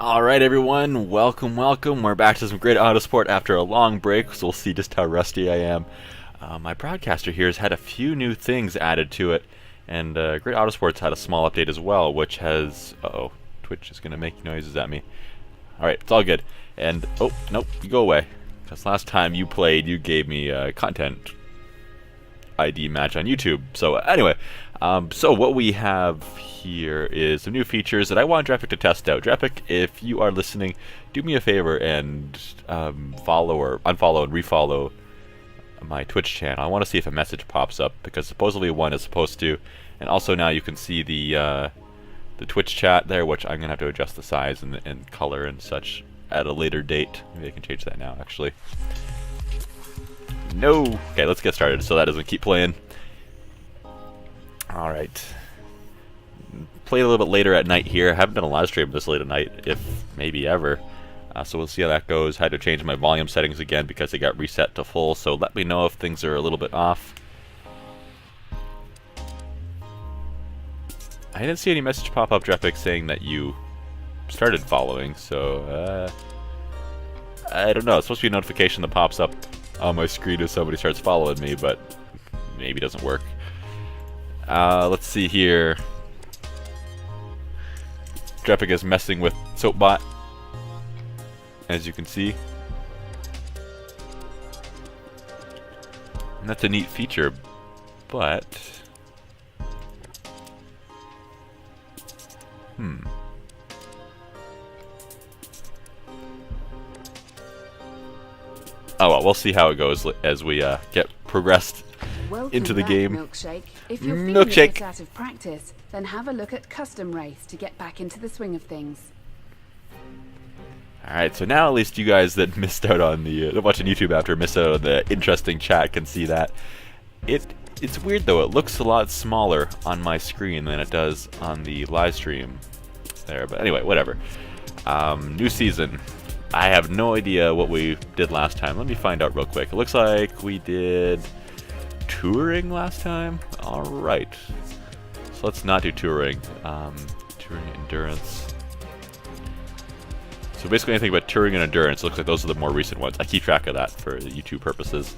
Alright everyone, welcome. We're back to some great Autosport after a long break, so we'll see just how rusty I am. My broadcaster here has had a few new things added to it, and Great Autosport's had a small update as well, which has... Uh-oh, Twitch is going to make noises at me. Alright, it's all good. And, oh, nope, you go away. Because last time you played, you gave me content ID match on YouTube. So anyway, so what we have here is some new features that I want Drapic to test out. Drapic, if you are listening, do me a favor and follow or unfollow and refollow my Twitch channel. I want to see if a message pops up, because supposedly one is supposed to. And also now you can see the Twitch chat there, which I'm gonna have to adjust the size and color and such at a later date. Maybe I can change that now, actually. No! Okay, let's get started so that doesn't keep playing. Alright. Played a little bit later at night here. Haven't done a live stream this late at night, if maybe ever. So we'll see how that goes. Had to change my volume settings again because they got reset to full, so let me know if things are a little bit off. I didn't see any message pop up, Drapic, saying that you started following, so I don't know. It's supposed to be a notification that pops up on my screen if somebody starts following me, but maybe it doesn't work. Let's see here. Drapic is messing with Soapbot, as you can see. And that's a neat feature, but... Oh well, we'll see how it goes as we get progressed into the game. Milkshake. If you're feeling a bit out of practice, then have a look at Custom Race to get back into the swing of things. Alright, so now at least you guys that missed out on the watching YouTube after missed out on the interesting chat can see that. It's weird though, it looks a lot smaller on my screen than it does on the live stream there, but anyway, whatever. New season. I have no idea what we did last time. Let me find out real quick. It looks like we did touring last time. Alright. So let's not do touring. Touring endurance. So basically anything but touring and endurance, looks like those are the more recent ones. I keep track of that for YouTube purposes.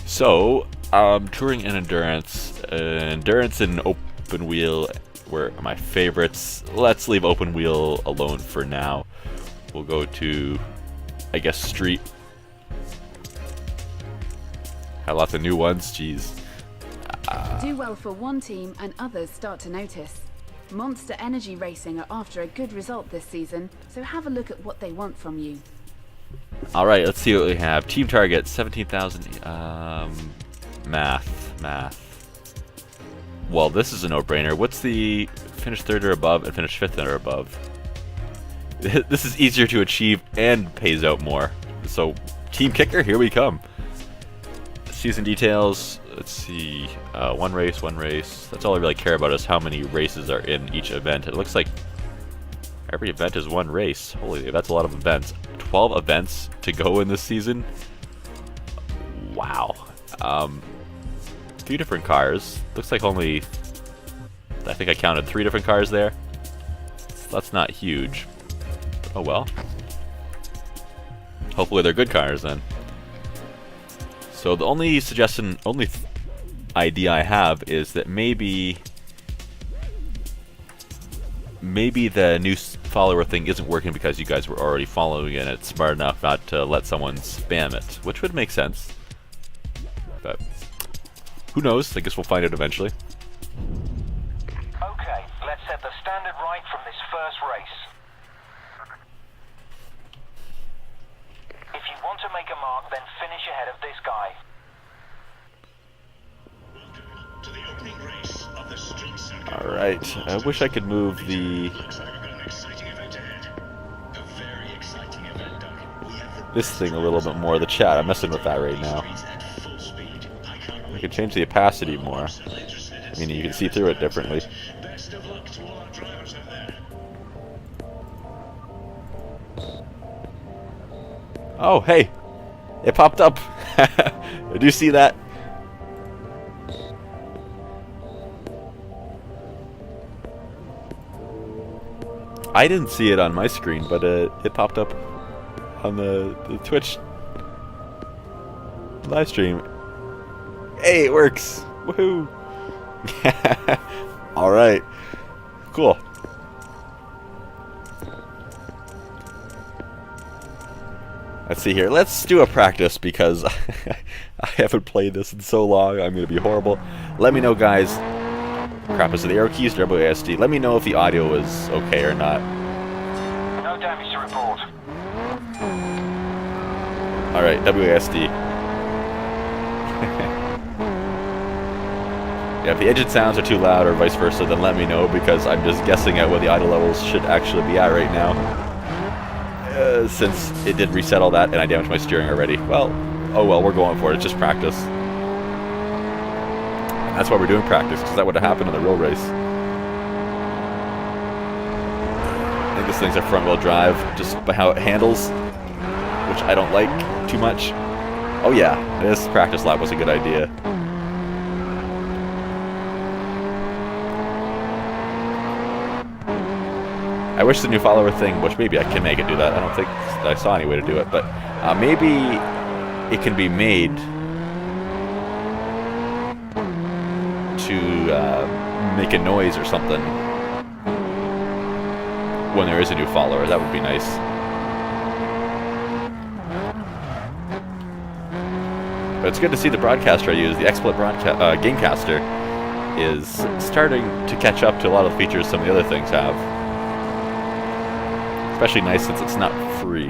So, touring and endurance. Endurance and open wheel were my favorites. Let's leave open wheel alone for now. We'll go to, I guess, street. Had lots of new ones, jeez. Do well for one team and others start to notice. Monster Energy Racing are after a good result this season, so have a look at what they want from you. Alright, let's see what we have. Team target, 17,000. Math. Well, this is a no-brainer. What's the finish third or above and finish fifth or above? This is easier to achieve and pays out more. So, team kicker, here we come. Season details, let's see, one race. That's all I really care about is how many races are in each event. It looks like every event is one race. Holy, that's a lot of events. 12 events to go in this season? Wow. 2 different cars. Looks like only, I think I counted 3 different cars there. That's not huge. Oh well. Hopefully they're good cars then. So the only suggestion, idea I have is that maybe the new follower thing isn't working because you guys were already following it and it's smart enough not to let someone spam it, which would make sense. But who knows? I guess we'll find out eventually. Okay, let's set the standard right from this first race. If you want to make a mark, then finish ahead of this guy. Welcome to the opening race of the street circuit. Alright, I wish I could move the... Looks like we've got an exciting event ahead. A very exciting event, Doug. We have this thing a little bit more, the chat. I'm messing with that right now. at full speed. I can't I wait. could change the opacity more. I mean, you can see through it differently. Best of luck to all our drivers out there. Oh, hey! It popped up! Did you see that? I didn't see it on my screen, but it popped up on the Twitch live stream. Hey, it works! Woohoo! Alright. Cool. Let's see here. Let's do a practice because I haven't played this in so long. I'm going to be horrible. Let me know, guys. Crap, is it the arrow keys or WASD? Let me know if the audio is okay or not. No damage to report. Alright, WASD. Yeah, if the engine sounds are too loud or vice versa, then let me know because I'm just guessing at what the audio levels should actually be at right now. Since it did reset all that and I damaged my steering already. Well, oh well, we're going for it. It's just practice. And that's why we're doing practice, because that would have happened in the real race. I think this thing's a front-wheel drive, just by how it handles, which I don't like too much. Oh yeah, this practice lap was a good idea. I wish the new follower thing, which maybe I can make it do that. I don't think that I saw any way to do it, but maybe it can be made to make a noise or something when there is a new follower. That would be nice. But it's good to see the broadcaster I use, the XSplit Gamecaster, is starting to catch up to a lot of the features some of the other things have. Especially nice since it's not free.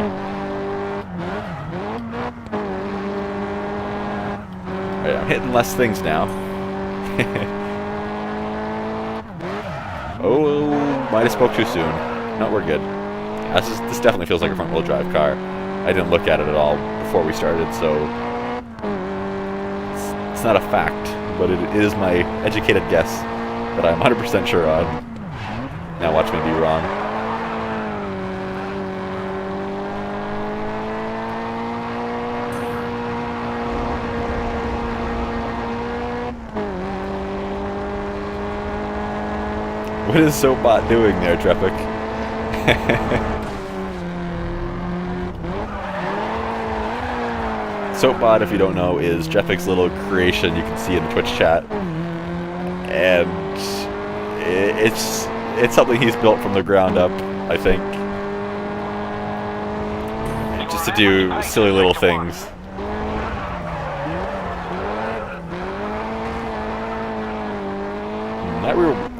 Right, I'm hitting less things now. Oh, might have spoke too soon. No, we're good. This definitely feels like a front-wheel drive car. I didn't look at it at all before we started, so it's not a fact, but it is my educated guess that I'm 100% sure on. Now watch me be wrong. What is Soapbot doing there, Treppic? Soapbot, if you don't know, is Trepic's little creation you can see in the Twitch chat. And it's something he's built from the ground up, I think. Just to do silly little things.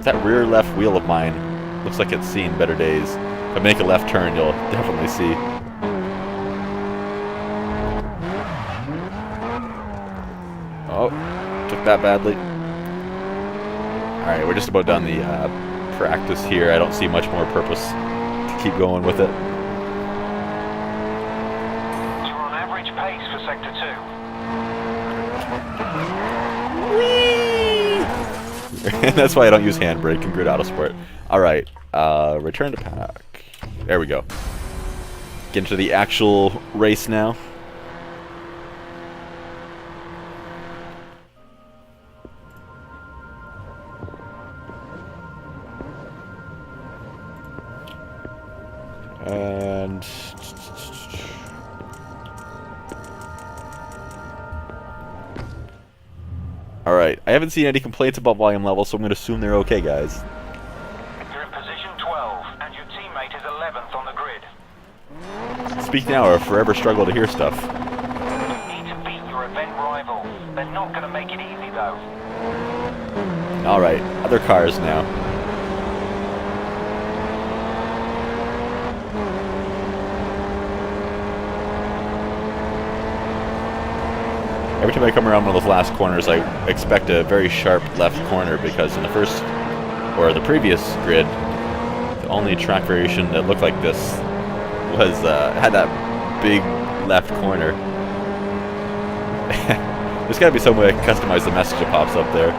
That rear left wheel of mine looks like it's seen better days. If I make a left turn, you'll definitely see. Oh, took that badly. Alright, we're just about done the practice here. I don't see much more purpose to keep going with it. You're on average pace for Sector 2. That's why I don't use handbrake in Grid Autosport. Alright, return to pack. There we go. Get into the actual race now. And alright, I haven't seen any complaints about volume level, so I'm going to assume they're okay, guys. You're in position 12, and your teammate is 11th on the grid. Speak now or forever struggle to hear stuff. You need to beat your event rival. They're not going to make it easy, though. Alright, other cars now. Every time I come around one of those last corners, I expect a very sharp left corner because in the first, or the previous grid, the only track variation that looked like this was, had that big left corner. There's gotta be some way I can customize the message that pops up there.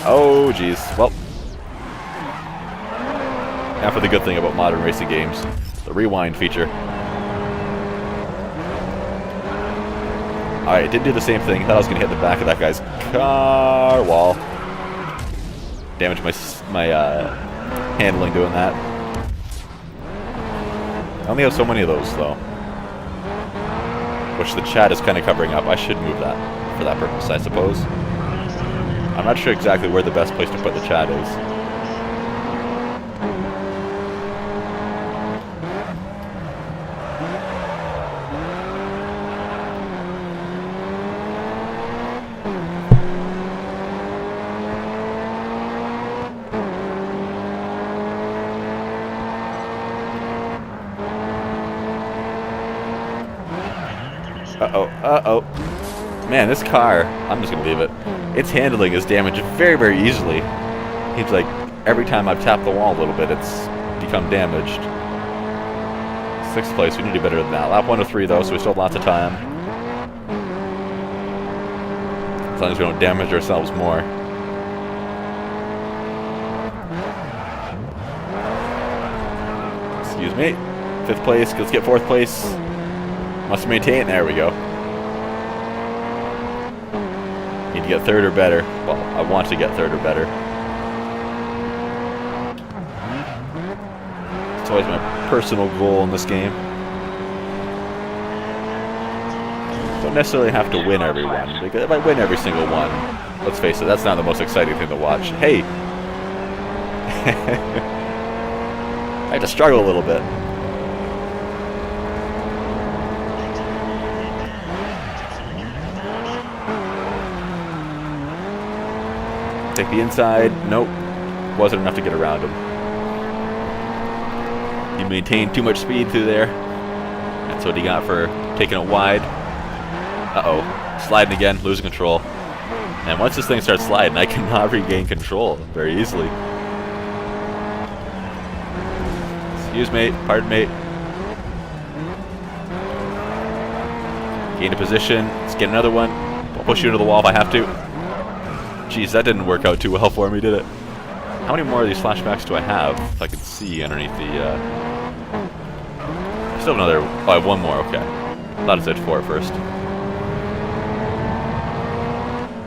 Oh, jeez. Well. Now for the good thing about modern racing games, the rewind feature. Alright, it did do the same thing. Thought I was going to hit the back of that guy's car wall. Damaged my handling doing that. only have so many of those, though. Which the chat is kind of covering up. I should move that for that purpose, I suppose. I'm not sure exactly where the best place to put the chat is. Uh-oh. Man, this car, I'm just going to leave it. Its handling is damaged very, very easily. It's like, every time I've tapped the wall a little bit, it's become damaged. 6th place, we need to do better than that. Lap 103 though, so we still have lots of time. As long as we don't damage ourselves more. Excuse me. 5th place, let's get 4th place. Must maintain, there we go. Need to get 3rd or better. Well, I want to get 3rd or better. It's always my personal goal in this game. Don't necessarily have to win every one, because if I win every single one, let's face it, that's not the most exciting thing to watch. Hey! I had to struggle a little bit. Take the inside. Nope. Wasn't enough to get around him. He maintained too much speed through there. That's what he got for taking it wide. Uh-oh. Sliding again, losing control. And once this thing starts sliding, I cannot regain control very easily. Excuse me. Pardon me. Gain a position. Let's get another one. I'll push you into the wall if I have to. Jeez, that didn't work out too well for me, did it? How many more of these flashbacks do I have? If I can see underneath the, Still have another... Oh, I have one more, okay. I thought it said 4 at first.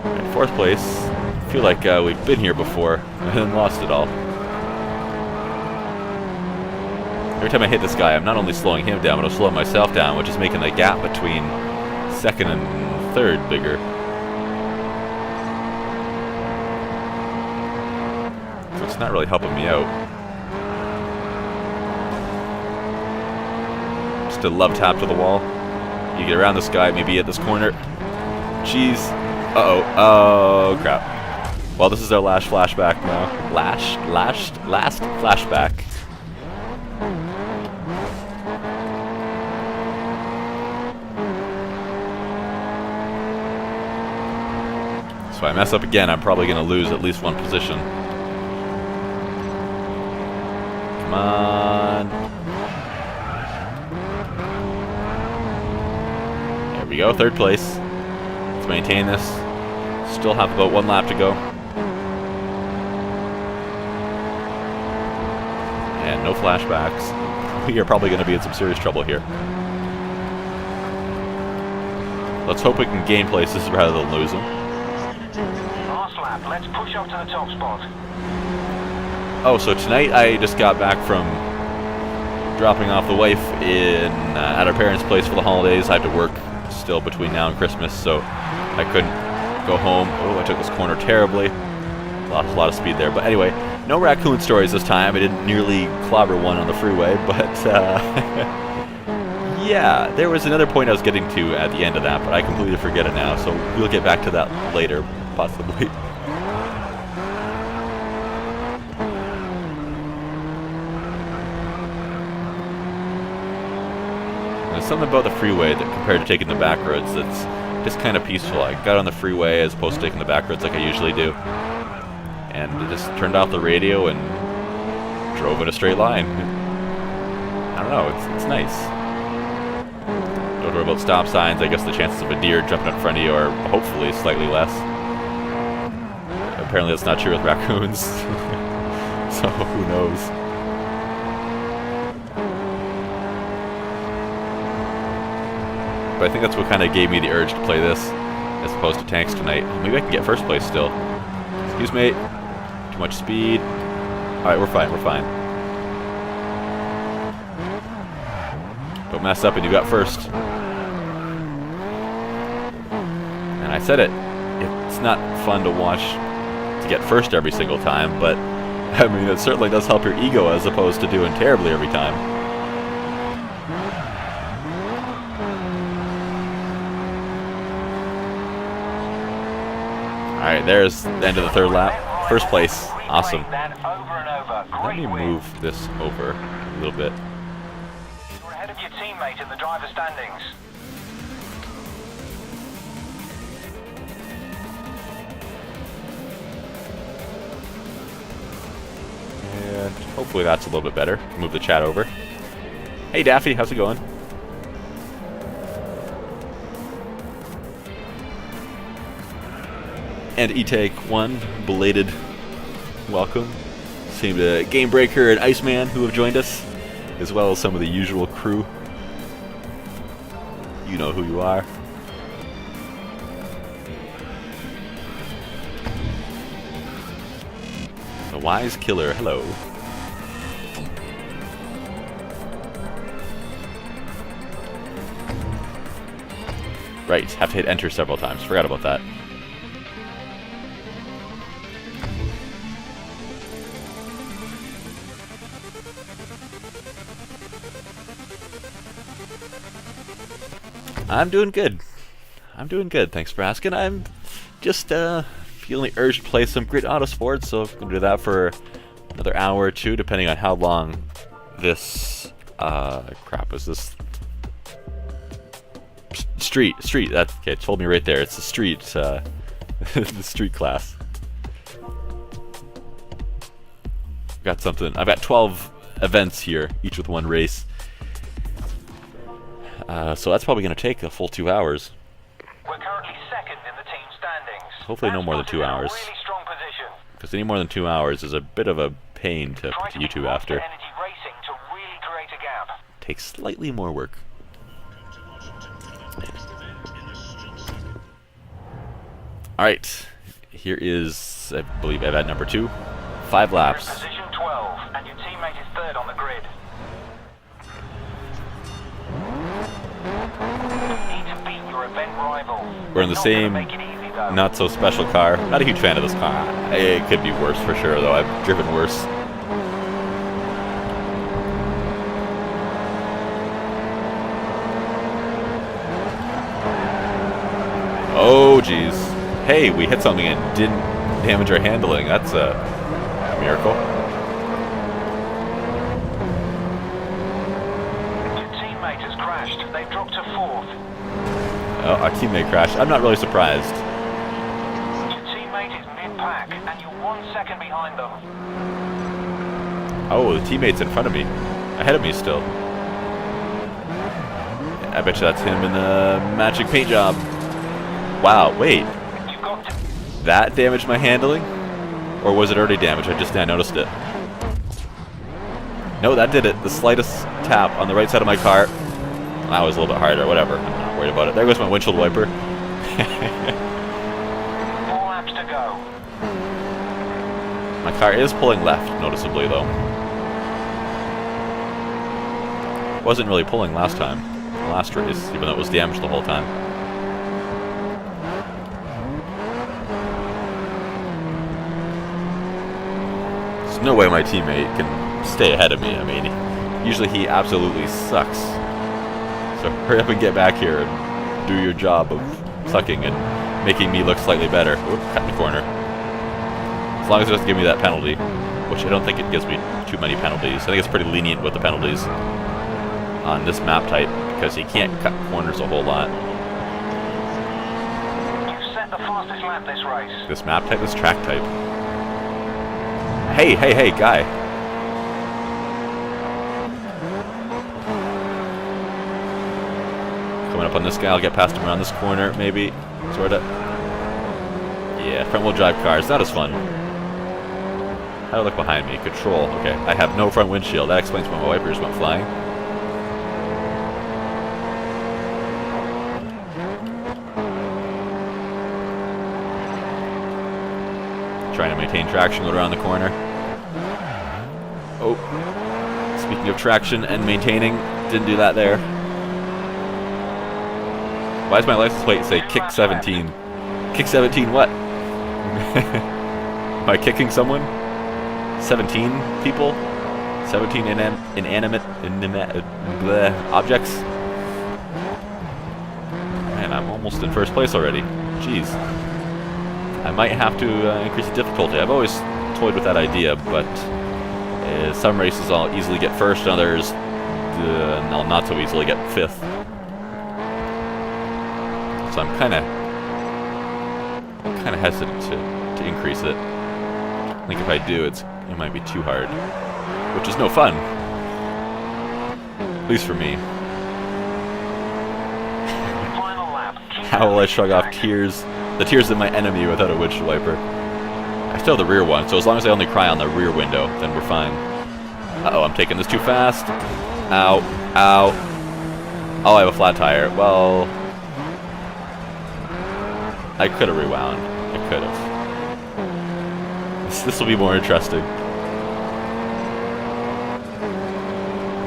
Alright, 4th place. I feel like we've been here before and then lost it all. Every time I hit this guy, I'm not only slowing him down, but I'm slowing myself down, which is making the gap between 2nd and 3rd bigger. It's not really helping me out. Just a love tap to the wall. You get around this guy, maybe at this corner. Jeez. Uh-oh. Oh, crap. Well, this is our last flashback now. Last flashback. So if I mess up again, I'm probably going to lose at least one position. Come on. There we go, 3rd place. Let's maintain this. Still have about 1 lap to go. And no flashbacks. We are probably going to be in some serious trouble here. Let's hope we can gain places rather than lose them. Last lap, let's push up to the top spot. Oh, so tonight I just got back from dropping off the wife in at our parents' place for the holidays. I have to work still between now and Christmas, so I couldn't go home. Oh, I took this corner terribly. Lost a lot of speed there. But anyway, no raccoon stories this time. I didn't nearly clobber one on the freeway, but yeah, there was another point I was getting to at the end of that, but I completely forget it now, so we'll get back to that later, possibly. There's something about the freeway that compared to taking the back roads that's just kind of peaceful. I got on the freeway as opposed to taking the back roads like I usually do. And I just turned off the radio and drove in a straight line. I don't know, it's nice. Don't worry about stop signs. I guess the chances of a deer jumping in front of you are hopefully slightly less. Apparently that's not true with raccoons. So who knows. But I think that's what kind of gave me the urge to play this as opposed to tanks tonight. Maybe I can get 1st place still. Excuse me. Too much speed. Alright, we're fine, we're fine. Don't mess up and you got first. And I said it. It's not fun to watch to get first every single time, but I mean, it certainly does help your ego as opposed to doing terribly every time. Alright, there's the end of the third lap. First place. Awesome. Let me move this over a little bit. You're ahead of your teammate in the driver standings. And hopefully that's a little bit better. Move the chat over. Hey Daffy, how's it going? And E-Take 1, belated welcome. Same to Game Breaker and Iceman who have joined us, as well as some of the usual crew. You know who you are. The Wise Killer, hello. Right, have to hit enter several times. Forgot about that. I'm doing good. I'm doing good, thanks for asking. I'm just feeling the urge to play some Grid Autosport, so I'm going to do that for another hour or two, depending on how long this, crap, is this? Street, that, okay, it told me right there, it's the street, the street class. Got something, I've got 12 events here, each with one race. So that's probably going to take a full 2 hours. We're currently second in the team standings. Hopefully no more than 2 hours. Really strong position. Because any more than 2 hours is a bit of a pain to put to YouTube after. Energy racing to really create a gap. Takes slightly more work. Alright, here is, I believe, event number 2. 5 laps. You're in position 12, and your teammate is third on the grid. We're in the same not so special car. Not a huge fan of this car. It could be worse for sure, though. I've driven worse. Oh, jeez. Hey, we hit something and didn't damage our handling. That's a miracle. Your teammate has crashed. They've dropped to 4th. Oh, our teammate crashed. I'm not really surprised. Your teammate is mid-pack, and you're 1 second behind them. Oh, the teammate's in front of me. Ahead of me still. I bet you that's him in the magic paint job. Wow, wait. You've got to... That damaged my handling? Or was it already damaged? I just now noticed it. No, that did it. The slightest tap on the right side of my car. That was a little bit harder. Whatever. I'm not worried about it. There goes my windshield wiper. 4 laps to go. My car is pulling left, noticeably, though. Wasn't really pulling last time. The last race, even though it was damaged the whole time. There's no way my teammate can stay ahead of me. I mean, usually he absolutely sucks. So hurry up and get back here and do your job of sucking and making me look slightly better. Oop, cut in the corner. As long as it doesn't give me that penalty, which I don't think it gives me too many penalties. I think it's pretty lenient with the penalties on this map type because you can't cut corners a whole lot. You've set the fastest lap this race. This map type, this track type. Hey, hey, hey, guy. Coming up on this guy, I'll get past him around this corner, maybe. Sorta. Yeah, front wheel drive cars, that is fun. How do I look behind me? Control, okay. I have no front windshield, that explains why my wipers went flying. Trying to maintain traction, go around the corner. Oh. Speaking of traction and maintaining, didn't do that there. Why does my license plate say kick 17? Kick 17 what? Am I kicking someone? 17 people? 17 inanimate objects? Man, I'm almost in first place already. Jeez. I might have to increase the difficulty. I've always toyed with that idea, but some races I'll easily get first, and others I'll not so easily get fifth. So I'm kind of hesitant to increase it. I think if I do, it might be too hard, which is no fun. At least for me. How will I shrug off tears? The tears of my enemy without a windshield wiper. I still have the rear one, so as long as I only cry on the rear window, then we're fine. Uh-oh, I'm taking this too fast. Ow. Ow. Oh, I have a flat tire. Well, I could have rewound. I could have. This will be more interesting.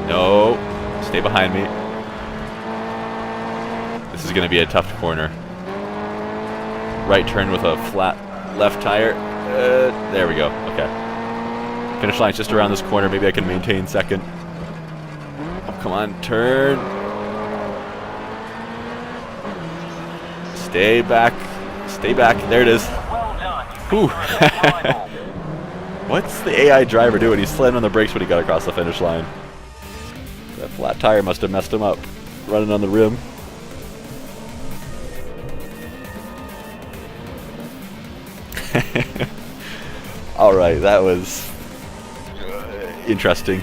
No. Stay behind me. This is going to be a tough corner. Right turn with a flat left tire. There we go. Okay. Finish line's just around this corner. Maybe I can maintain second. Oh, come on. Turn. Stay back. Stay back. There it is. Whew. What's the AI driver doing? He slammed on the brakes when he got across the finish line. That flat tire must have messed him up. Running on the rim. Alright, that was interesting.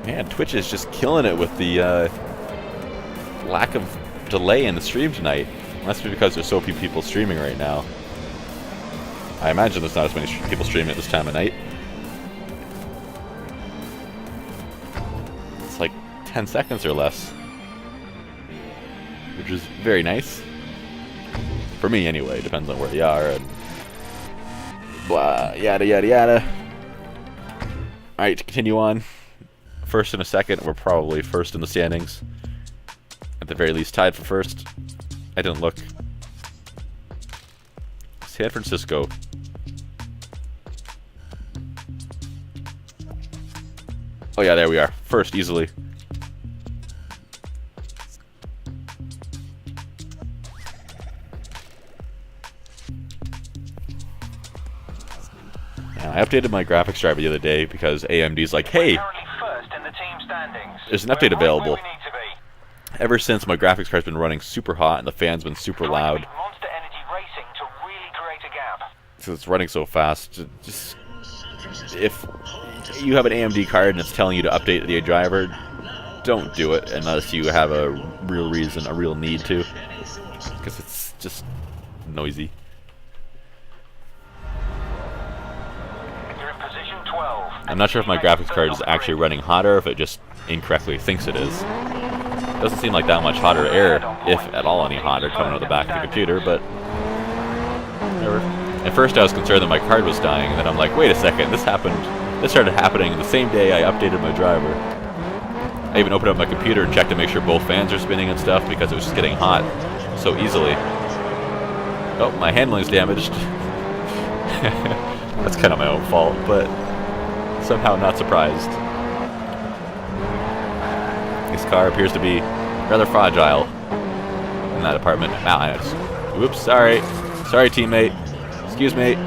Man, Twitch is just killing it with the lack of delay in the stream tonight. Must be because there's so few people streaming right now. I imagine there's not as many people streaming at this time of night. It's like 10 seconds or less, which is very nice. For me, anyway. Depends on where you are and blah, yada, yada, yada. Alright, to continue on. First and a second, we're probably first in the standings. At the very least, tied for first. I didn't look. San Francisco. Oh yeah, there we are. First, easily. I updated my graphics driver the other day because AMD's like, hey, there's an update available. Ever since my graphics card's been running super hot and the fan's been super loud, because it's running so fast, just if you have an AMD card and it's telling you to update the driver, don't do it unless you have a real reason, a real need to, because it's just noisy. I'm not sure if my graphics card is actually running hotter or if it just incorrectly thinks it is. Doesn't seem like that much hot or air, if at all any hotter, coming out of the back of the computer, but whatever. At first I was concerned that my card was dying, and then I'm like, wait a second, this started happening the same day I updated my driver. I even opened up my computer and checked to make sure both fans are spinning and stuff, because it was just getting hot so easily. Oh, my handling's damaged. That's kind of my own fault, but somehow not surprised. This car appears to be rather fragile in that apartment. Oops, sorry. Sorry, teammate. Excuse me.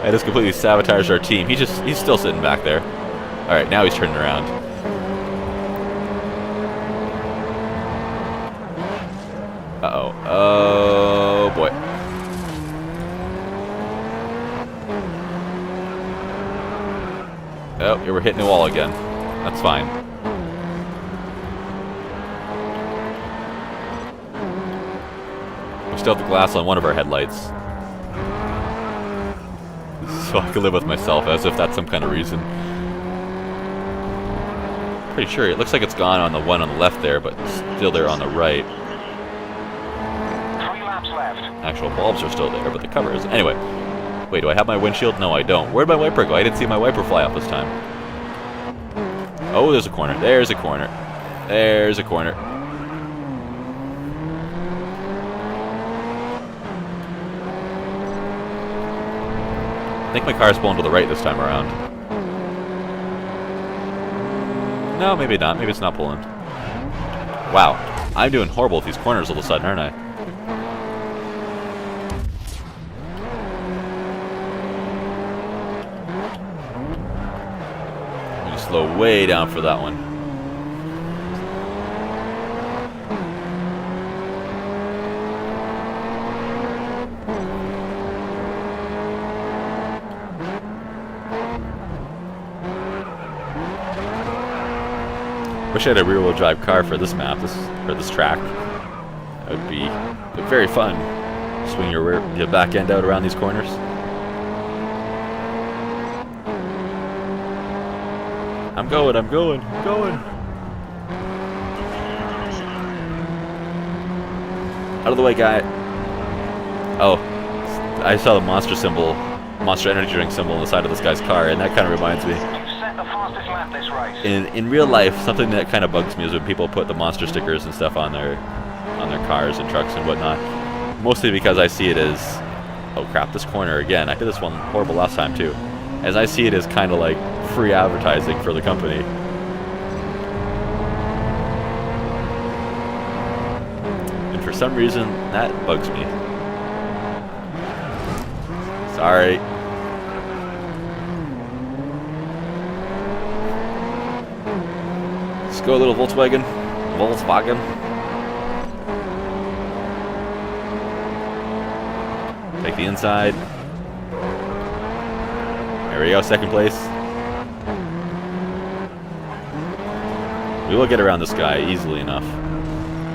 I just completely sabotaged our team. He's still sitting back there. Alright, now he's turning around. Uh-oh. Oh, boy. Oh, we're hitting the wall again. That's fine. We still have the glass on one of our headlights. So I can live with myself, as if that's some kind of reason. Pretty sure. It looks like it's gone on the one on the left there, but still there on the right. 3 laps left. Actual bulbs are still there, but the cover is... Anyway. Wait, do I have my windshield? No, I don't. Where'd my wiper go? I didn't see my wiper fly off this time. Oh, there's a corner. There's a corner. There's a corner. I think my car's pulling to the right this time around. No, maybe not. Maybe it's not pulling. Wow. I'm doing horrible with these corners all of a sudden, aren't I? I'm gonna slow way down for that one. Wish I had a rear-wheel drive car for this map, this track. That would be very fun. Swing your back end out around these corners. I'm going. Out of the way, guy. Oh, I saw the monster symbol, monster energy drink symbol on the side of this guy's car, and that kind of reminds me. In real life, something that kind of bugs me is when people put the monster stickers and stuff on their cars and trucks and whatnot. Mostly because I see it as, oh crap, this corner again. I did this one horrible last time too. As I see it as kind of like free advertising for the company. And for some reason, that bugs me. Sorry. Let's go, little Volkswagen. Take the inside. There we go, second place. We will get around this guy easily enough.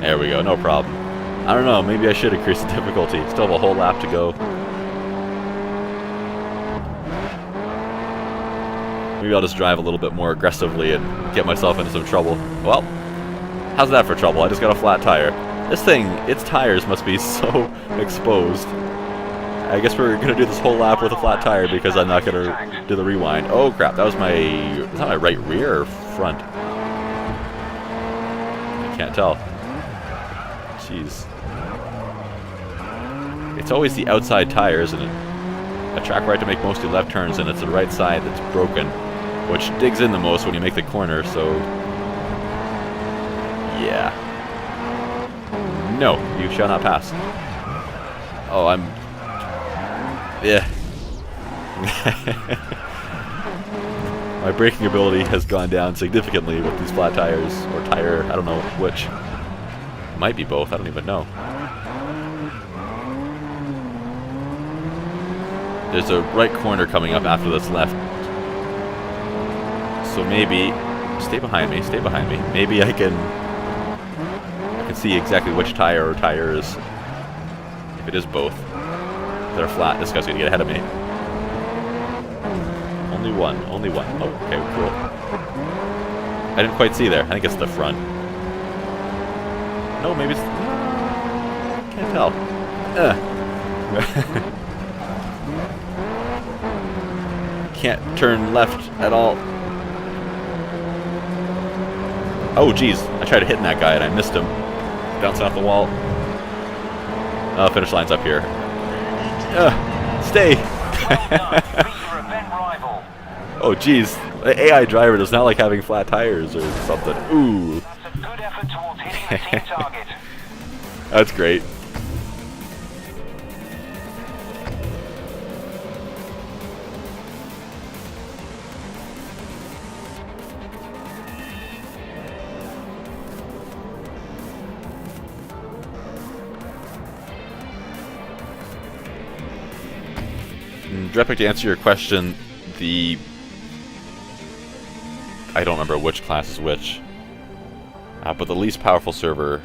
There we go, no problem. I don't know, maybe I should increase the difficulty. Still have a whole lap to go. Maybe I'll just drive a little bit more aggressively and get myself into some trouble. Well, how's that for trouble? I just got a flat tire. This thing, its tires must be so exposed. I guess we're going to do this whole lap with a flat tire because I'm not going to do the rewind. Oh crap, that was my... Is that my right rear or front? I can't tell. Jeez. It's always the outside tire, isn't it? A track where I have to make mostly left turns, and it's the right side that's broken, which digs in the most when you make the corner, so... Yeah. No, you shall not pass. Oh, I'm... Yeah. My braking ability has gone down significantly with these flat tires, or tire, I don't know which. Might be both, I don't even know. There's a right corner coming up after this left. So maybe... Stay behind me, stay behind me. Maybe I can see exactly which tire or tires. If it is both. They're flat, this guy's gonna get ahead of me. Only one, only one. Oh, okay, cool. I didn't quite see there. I think it's the front. No, maybe it's... Can't tell. Can't turn left at all. Oh, geez. I tried hitting that guy and I missed him. Bouncing off the wall. Oh, finish line's up here. Stay! Oh, geez. The AI driver does not like having flat tires or something. Ooh. That's a good effort towards hitting the team target. That's great. Drepic, to answer your question, I don't remember which class is which, but the least powerful server,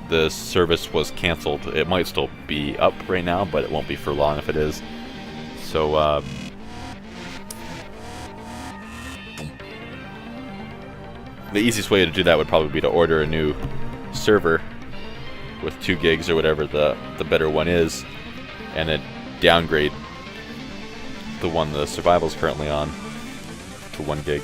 the service was canceled. It might still be up right now, but it won't be for long if it is. So, the easiest way to do that would probably be to order a new server with 2 gigs or whatever the better one is, and then downgrade the one the survival's currently on to 1 gig.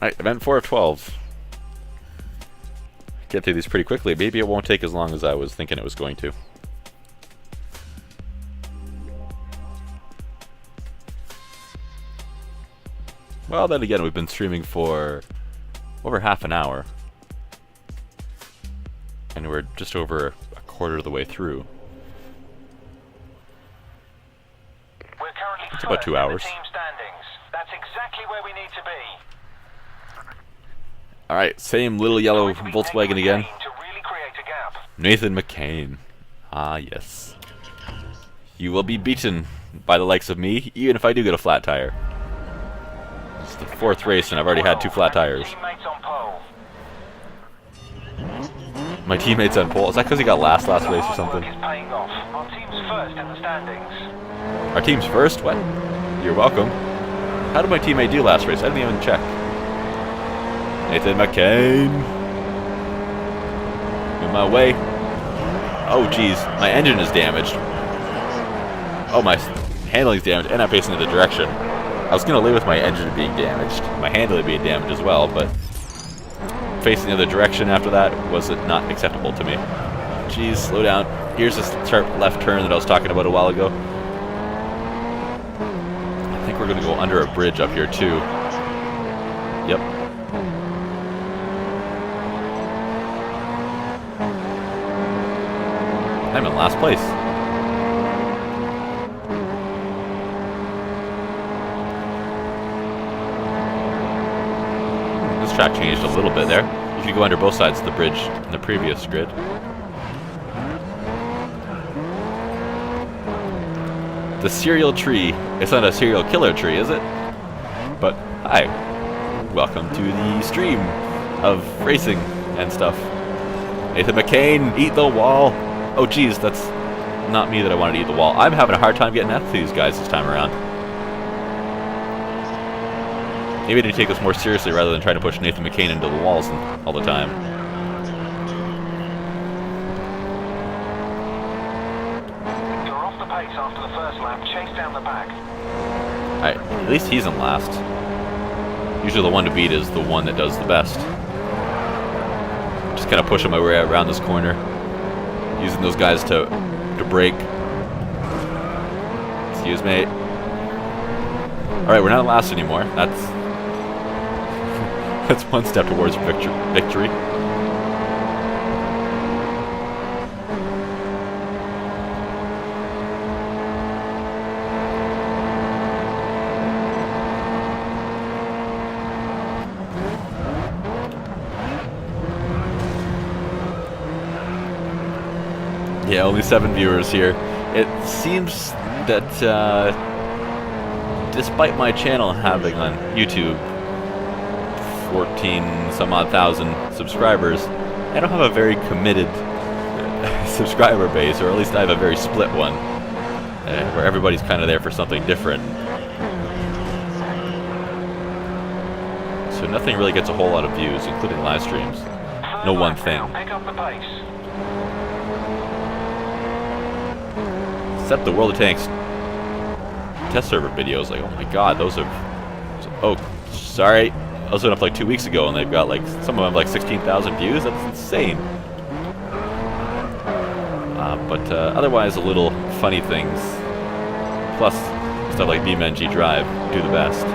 Alright, event 4 of 12. Get through these pretty quickly. Maybe it won't take as long as I was thinking it was going to. Well, then again, we've been streaming for over half an hour. And we're just over a quarter of the way through. We're currently It's about 2 hours. team standings. That's exactly where we need to be. Alright, same little yellow Going to be Volkswagen again. Nathan McCain to really create a gap. Nathan McCain. Ah, yes. You will be beaten by the likes of me, even if I do get a flat tire. It's the 4th race and I've already had 2 flat tires. Teammates on pole. My teammate's on pole. Is that because he got last race or Hard something? work is paying off. Our team's first in the standings. Our team's first? What? You're welcome. How did my teammate do last race? I didn't even check. Nathan McCain. In my way. Oh, jeez. My engine is damaged. Oh, my handling's damaged, and I'm facing the direction. I was going to live with my engine being damaged, my handling being damaged as well, but facing the other direction after that was not acceptable to me. Jeez, slow down. Here's this sharp left turn that I was talking about a while ago. I think we're going to go under a bridge up here, too. Yep. I'm in last place. This track changed a little bit there. You could go under both sides of the bridge in the previous grid. The serial tree. It's not a serial killer tree, is it? But hi. Welcome to the stream of racing and stuff. Nathan McCain, eat the wall. Oh geez, that's not me that I wanted to eat the wall. I'm having a hard time getting after these guys this time around. Maybe I need to take this more seriously rather than trying to push Nathan McCain into the walls all the time. You're off the pace after the first lap. Chase down the back. Alright, at least he's in last. Usually the one to beat is the one that does the best. Just kind of pushing my way around this corner. Using those guys to brake. Excuse me. Alright, we're not last anymore. That's one step towards victory. Yeah, only 7 viewers here. It seems that despite my channel having on YouTube 14 some odd thousand subscribers, I don't have a very committed subscriber base, or at least I have a very split one, where everybody's kind of there for something different. So nothing really gets a whole lot of views, including live streams. No one thing. Pick up the pace. Except the World of Tanks test server videos, like, oh my god, those are... Oh, sorry. Those went up like 2 weeks ago, and they've got like, some of them like 16,000 views. That's insane. But otherwise, a little funny things. Plus, stuff like BeamNG Drive do the best.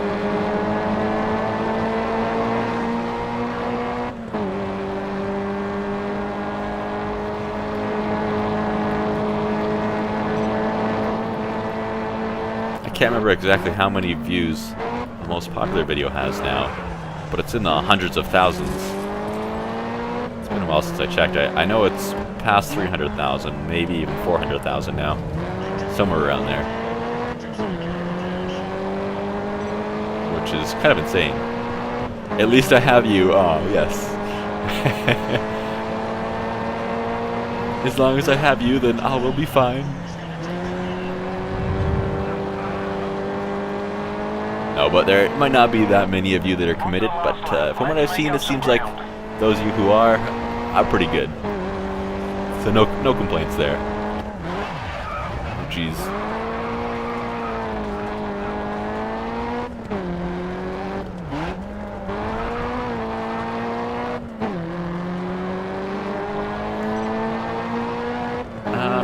I can't remember exactly how many views the most popular video has now, but it's in the hundreds of thousands. It's been a while since I checked. I know it's past 300,000, maybe even 400,000 now. Somewhere around there. Which is kind of insane. At least I have you. Oh, yes. As long as I have you, then I will be fine. No, but there might not be that many of you that are committed, but from what I've seen, it seems like those of you who are pretty good. So no complaints there. Oh, jeez.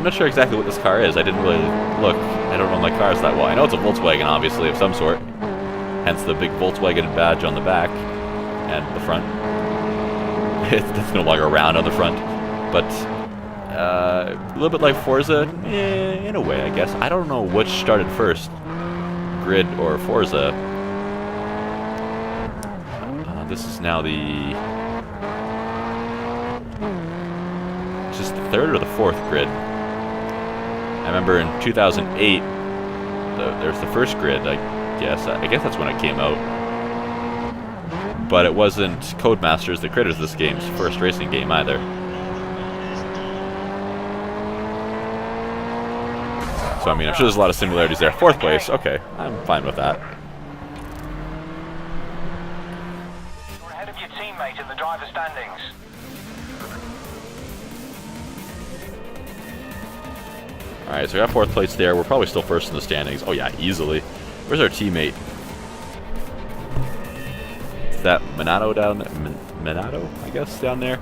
I'm not sure exactly what this car is. I didn't really look. I don't know my cars that well. I know it's a Volkswagen, obviously, of some sort. Hence the big Volkswagen badge on the back and the front. It's no longer round on the front. But a little bit like Forza, in a way, I guess. I don't know which started first, Grid or Forza. This is now just the third or the fourth Grid. I remember in 2008, there's the first Grid, I guess. I guess that's when it came out. But it wasn't Codemasters that created this game's first racing game either. So, I mean, I'm sure there's a lot of similarities there. Fourth place, okay, I'm fine with that. You're ahead of your teammate in the driver standings. Alright, so we got fourth place there. We're probably still first in the standings. Oh yeah, easily. Where's our teammate? Is that Minato down there? Minato, I guess, down there?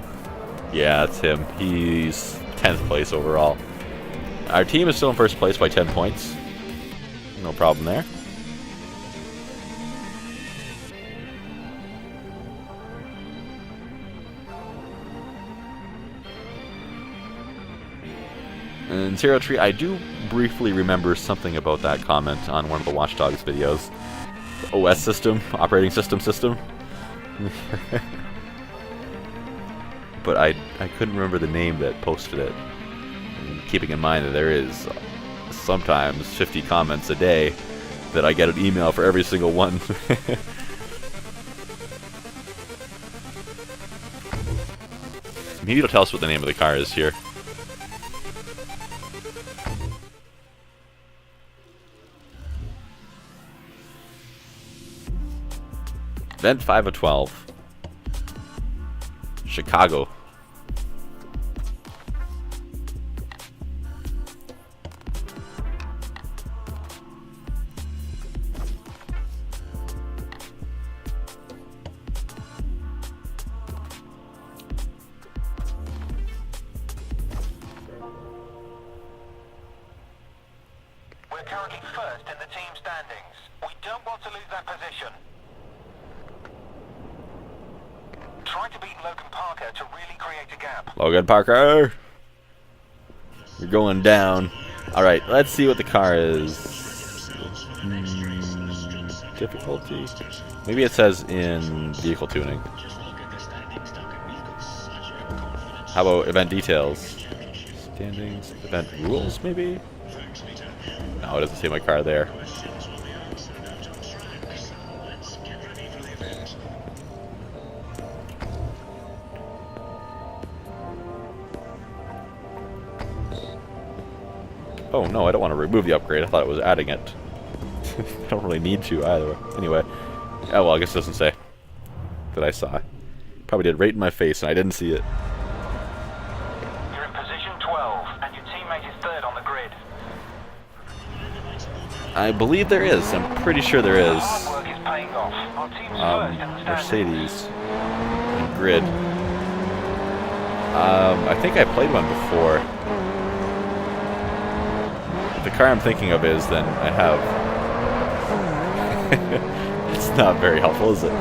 Yeah, that's him. He's 10th place overall. Our team is still in first place by 10 points. No problem there. And Zero Tree, I do briefly remember something about that comment on one of the Watch Dogs videos. The OS system, operating system. But I couldn't remember the name that posted it. And keeping in mind that there is sometimes 50 comments a day, that I get an email for every single one. Maybe it'll tell us what the name of the car is here. Event 5 of 12. Chicago. We're currently first in the team standings. We don't want to lose that position. Try to beat Logan Parker to really create a gap. Logan Parker! You're going down. Alright, let's see what the car is. Difficulty? Maybe it says in vehicle tuning. How about event details? Standings, event rules, maybe? No, it doesn't say my car there. Oh no, I don't want to remove the upgrade. I thought it was adding it. I don't really need to either. Anyway. Oh well, I guess it doesn't say that I saw. Probably did right in my face and I didn't see it. You're in position 12, and your teammate is third on the grid. I believe there is. I'm pretty sure there is. Hard work is paying off. Our team's first in the standings. Mercedes. And Grid. I think I played one before. If the car I'm thinking of is, then I have. It's not very helpful, is it?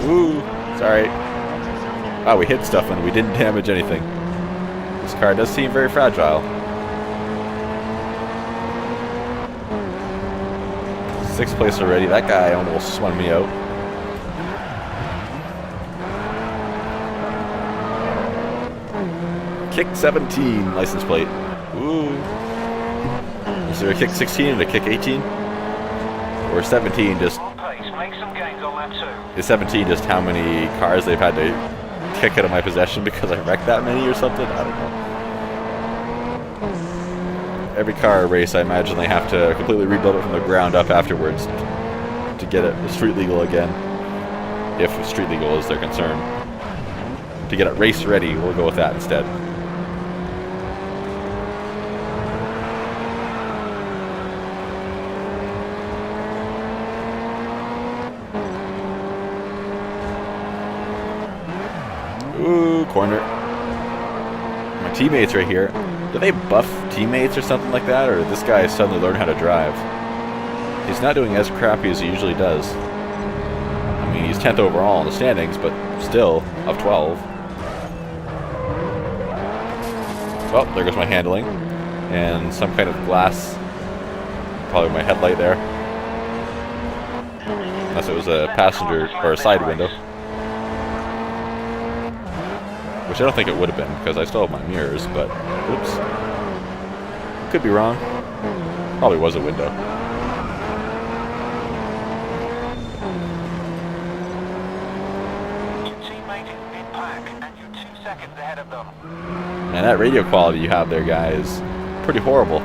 Ooh, sorry. Wow, we hit stuff and we didn't damage anything. This car does seem very fragile. 6th place already. That guy almost spun me out. Kick 17 license plate. Ooh. Is there a kick 16 and a kick 18? Or 17 just... On pace, make some gains on that too. Is 17 just how many cars they've had to kick out of my possession because I wrecked that many or something? I don't know. Every car race, I imagine they have to completely rebuild it from the ground up afterwards to get it street legal again, if street legal is their concern. To get it race ready, we'll go with that instead. Ooh, corner. My teammates right here. Do they buff teammates or something like that, or did this guy suddenly learn how to drive? He's not doing as crappy as he usually does. I mean, he's 10th overall in the standings, but still, of 12. Well, there goes my handling. And some kind of glass. Probably my headlight there. Unless it was a passenger or a side window. Which I don't think it would have been, because I still have my mirrors, but oops. Could be wrong. Probably was a window. Your teammate is mid-pack, and you're 2 seconds ahead of them. Man, that radio quality you have there, guy, is pretty horrible.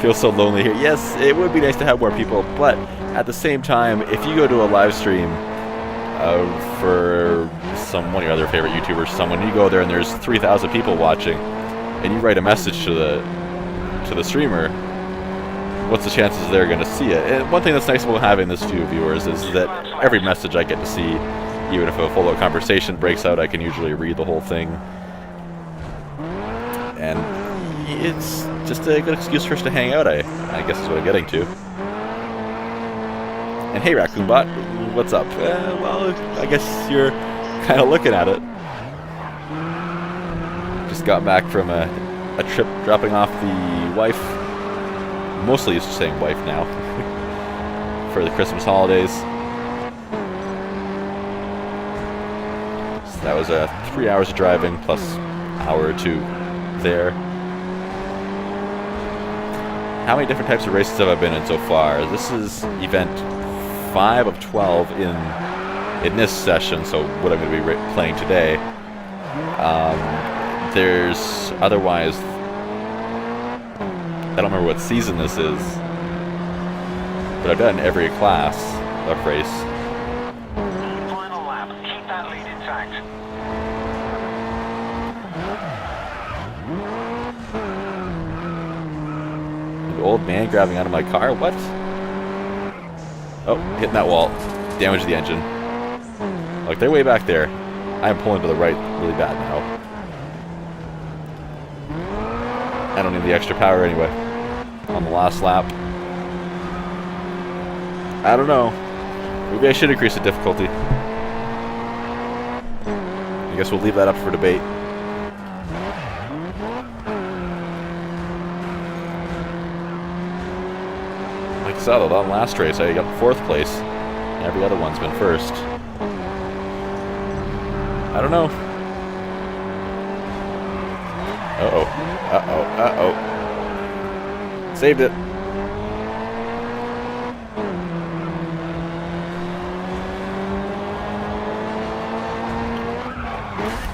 Feels so lonely here. Yes, it would be nice to have more people, but at the same time, if you go to a live stream for one of your other favorite YouTubers, you go there and there's 3,000 people watching, and you write a message to the streamer, what's the chances they're going to see it? And one thing that's nice about having this few viewers is that every message I get to see, even if a full-out conversation breaks out, I can usually read the whole thing. And it's just a good excuse for us to hang out, I guess is what I'm getting to. And hey, Raccoonbot, what's up? Well, I guess you're kind of looking at it. Just got back from a trip dropping off the wife. Mostly used to saying wife now. For the Christmas holidays. So that was 3 hours of driving plus an hour or two there. How many different types of races have I been in so far? This is event 5 of 12 in this session, so what I'm going to be playing today. There's otherwise, I don't remember what season this is, but I've done every class of race. Final lap. Keep that lead intact. Old man grabbing out of my car? What? Oh, hitting that wall. Damaged the engine. Look, they're way back there. I am pulling to the right really bad now. I don't need the extra power anyway. On the last lap. I don't know. Maybe I should increase the difficulty. I guess we'll leave that up for debate. Settled on last race. I got 4th place. Every other one's been 1st. I don't know. Uh-oh. Uh-oh. Uh-oh. Saved it.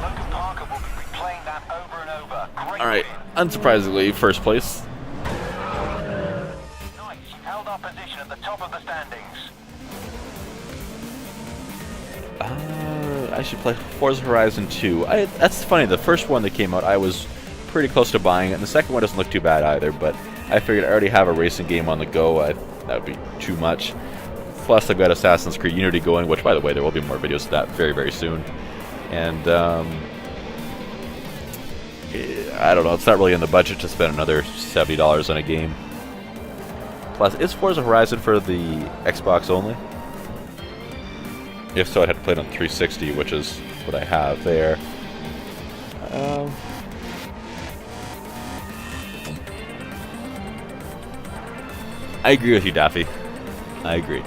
Logan Parker will be replaying that over and over. Great Alright. win. Unsurprisingly, 1st place. Position at the top of the standings. I should play Forza Horizon 2. That's funny, the first one that came out, I was pretty close to buying it, and the second one doesn't look too bad either, but I figured I already have a racing game on the go. That would be too much. Plus, I've got Assassin's Creed Unity going, which, by the way, there will be more videos of that very, very soon. And, I don't know, it's not really in the budget to spend another $70 on a game. Plus, is Forza Horizon for the Xbox only? If so, I'd have to play it on 360, which is what I have there. I agree with you, Daffy. I agree.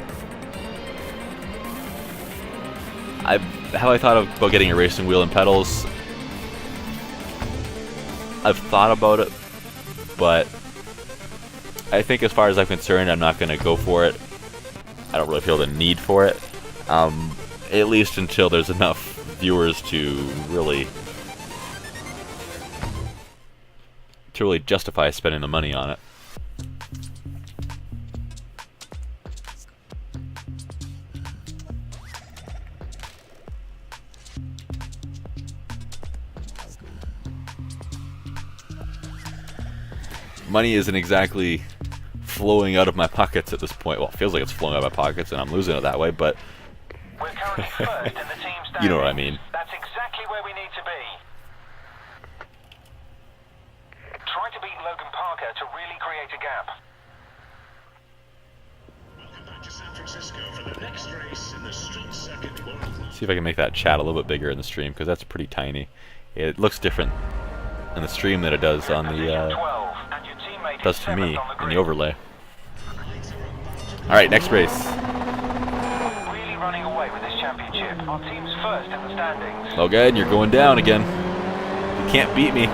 Have I thought about getting a racing wheel and pedals? I've thought about it, but I think as far as I'm concerned, I'm not going to go for it. I don't really feel the need for it. At least until there's enough viewers to really justify spending the money on it. Money isn't exactly flowing out of my pockets at this point. Well, it feels like it's flowing out of my pockets and I'm losing it that way, but We're currently first in the team standings. you know what I mean. That's exactly where we need to be. Try to beat Logan Parker to really create a gap. Welcome back to San Francisco for the next race in the Street Circuit World. See if I can make that chat a little bit bigger in the stream, because that's pretty tiny. It looks different in the stream than it does on Position the 12, and your teammate does is to me seventh on the in the grid. overlay. All right, next race. Really running away with this championship. Our team's first in the standings. Logan, you're going down again. You can't beat me.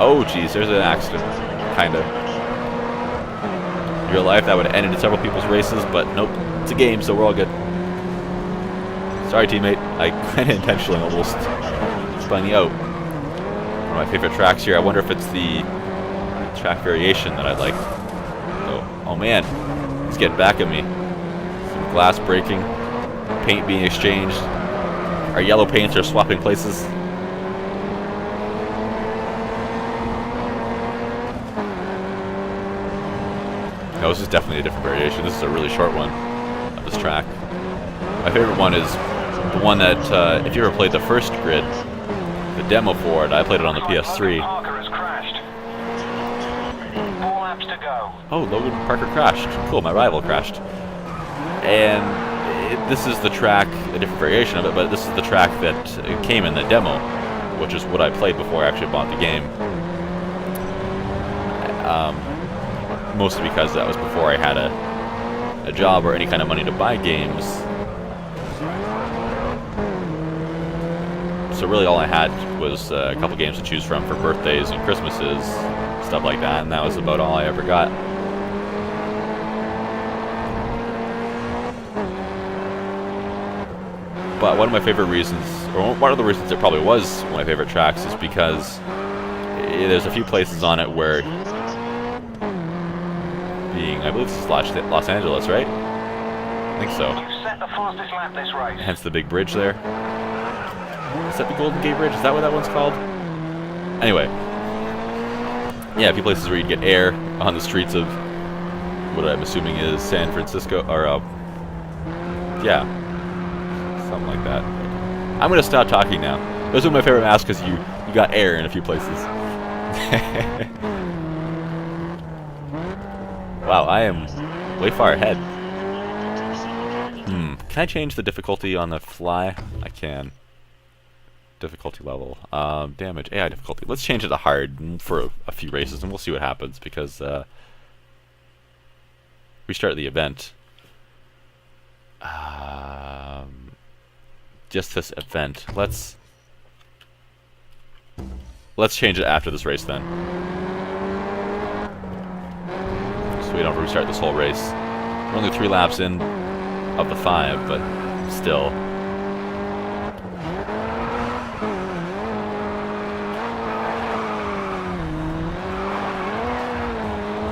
Oh, geez, there's an accident. Kind of. In real life, that would have ended several people's races, but nope. It's a game, so we're all good. Sorry, teammate. I kind of intentionally almost spun you out. One of my favorite tracks here. I wonder if it's the track variation that I like. Oh man, he's getting back at me. Some glass breaking, paint being exchanged. Our yellow paints are swapping places. No, this is definitely a different variation. This is a really short one of this track. My favorite one is the one that, if you ever played the first grid, the demo for it, I played it on the PS3. Parker has crashed. 4 laps to go. Oh, Logan Parker crashed. Cool, my rival crashed. And this is the track, a different variation of it, but this is the track that came in the demo, which is what I played before I actually bought the game. Mostly because that was before I had a job or any kind of money to buy games. So really all I had was a couple games to choose from for birthdays and Christmases, stuff like that, and that was about all I ever got. But one of my favorite reasons, or one of the reasons it probably was one of my favorite tracks, is because there's a few places on it where, I believe this is Los Angeles, right? I think so. You've set the fastest lap this race. Hence the big bridge there. Is that the Golden Gate Bridge? Is that what that one's called? Anyway. Yeah, a few places where you'd get air on the streets of what I'm assuming is San Francisco, or, yeah. Something like that. I'm going to stop talking now. Those are my favorite maps because you got air in a few places. Wow, I am way far ahead. Can I change the difficulty on the fly? I can. Difficulty level. Damage. AI difficulty. Let's change it to hard for a few races and we'll see what happens because restart the event. Just this event. Let's change it after this race then. So we don't have to restart this whole race. We're only 3 laps in of the 5, but still.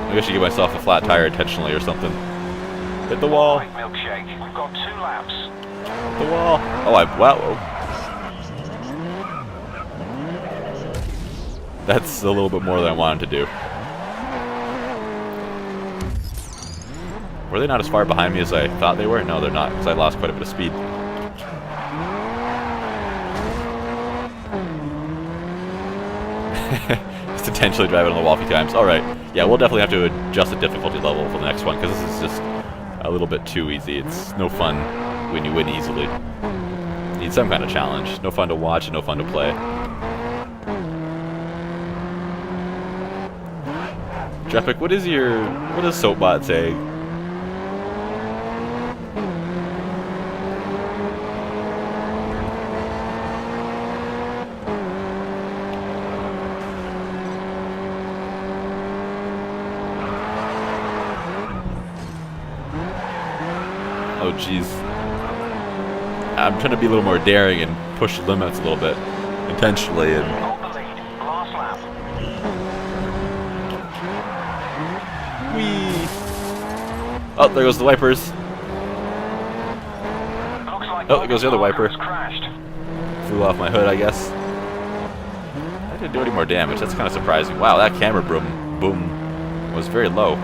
Maybe I should give myself a flat tire intentionally or something. Hit the wall. Right, Milkshake. We've got 2 laps. The wall. Oh, wow. That's a little bit more than I wanted to do. Were they not as far behind me as I thought they were? No, they're not, because I lost quite a bit of speed. Just intentionally driving on the wall a few times. Alright, yeah, we'll definitely have to adjust the difficulty level for the next one, because this is just a little bit too easy. It's no fun when you win easily. Need some kind of challenge. No fun to watch and no fun to play. Drepic, what does Soapbot say? Oh, jeez. I'm trying to be a little more daring and push the limits a little bit intentionally. And Hold the lead. Last lap. whee! Oh, there goes the wipers. Looks like Oh, there goes the other wiper. has crashed. Flew off my hood, I guess. I didn't do any more damage. That's kind of surprising. Wow, that camera boom was very low.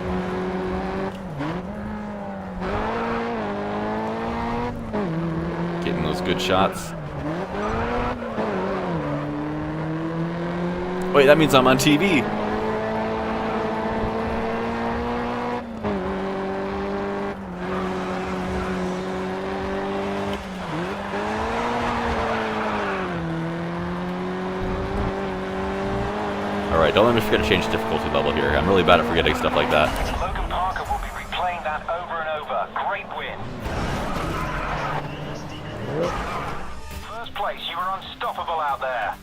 Getting those good shots. Wait, that means I'm on TV. Alright, don't let me forget to change the difficulty level here. I'm really bad at forgetting stuff like that. Logan Parker will be replaying that over and over. Great win. First place, you were unstoppable out there.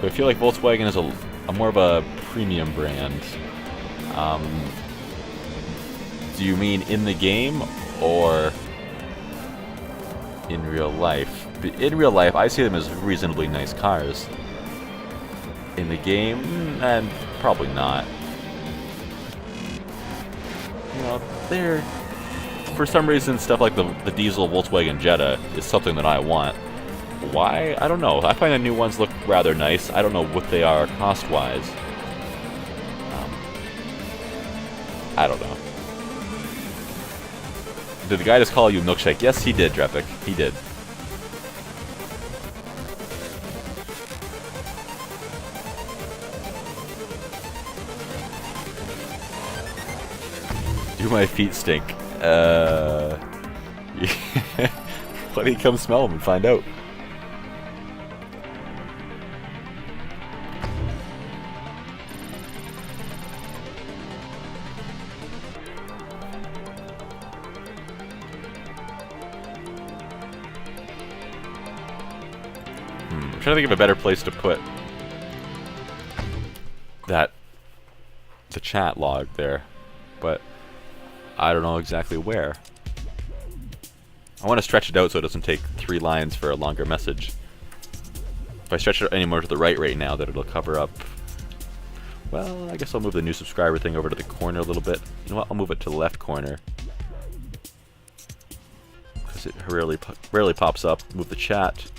So I feel like Volkswagen is a more of a premium brand. Do you mean in the game or in real life? In real life, I see them as reasonably nice cars. In the game, and probably not. You know, they're, for some reason, stuff like the diesel Volkswagen Jetta is something that I want. Why? I don't know. I find the new ones look rather nice. I don't know what they are cost-wise. I don't know. Did the guy just call you milkshake? Yes, he did, Drepik. He did. Do my feet stink? Why don't you come smell them and find out? I'm trying to think of a better place to put the chat log there, but I don't know exactly where. I want to stretch it out so it doesn't take 3 lines for a longer message. If I stretch it any more to the right now, that it'll cover up. Well, I guess I'll move the new subscriber thing over to the corner a little bit. You know what? I'll move it to the left corner because it rarely pops up. Move the chat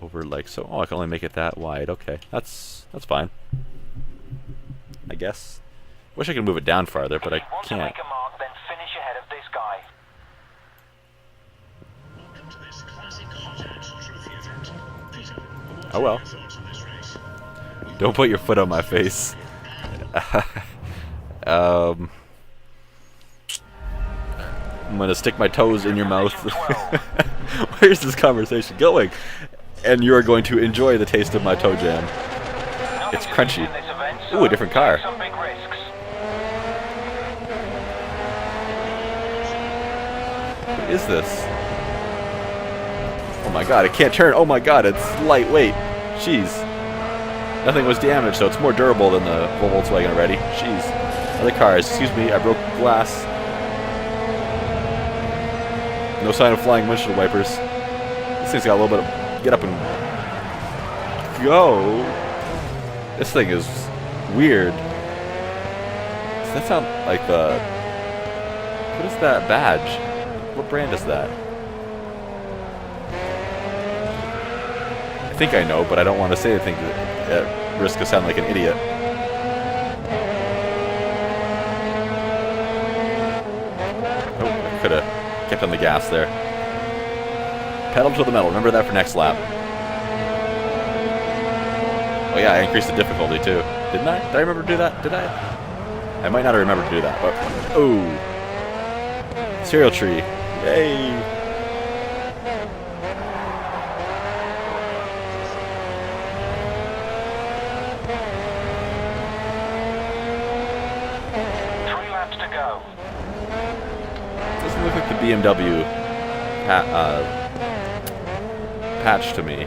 over like so. Oh, I can only make it that wide. Okay, that's fine. I guess. Wish I could move it down farther, but I Want to can't. make a mark, then finish ahead of this guy. Welcome to this classic hot hatch trophy event. Peter, what Oh well. are your thoughts on this race? Don't put your foot on my face. I'm gonna stick my toes in your mouth. Where's this conversation going? And you are going to enjoy the taste of my toe jam. It's crunchy. Ooh, a different car. Some big risks. What is this? Oh my god, it can't turn. Oh my god, it's lightweight. Jeez. Nothing was damaged, so it's more durable than the Volkswagen already. Jeez. Other cars. Excuse me, I broke glass. No sign of flying windshield wipers. This thing's got a little bit of... Get up and... Go! This thing is weird. Does that sound like the... What is that badge? What brand is that? I think I know, but I don't want to say anything at risk of sounding like an idiot. Oh, I could have kept on the gas there. Pedal to the metal. Remember that for next lap. Oh yeah, I increased the difficulty too. Didn't I? Did I remember to do that? Did I? I might not have remembered to do that, but... Oh! Cereal tree. Yay! BMW patch to me.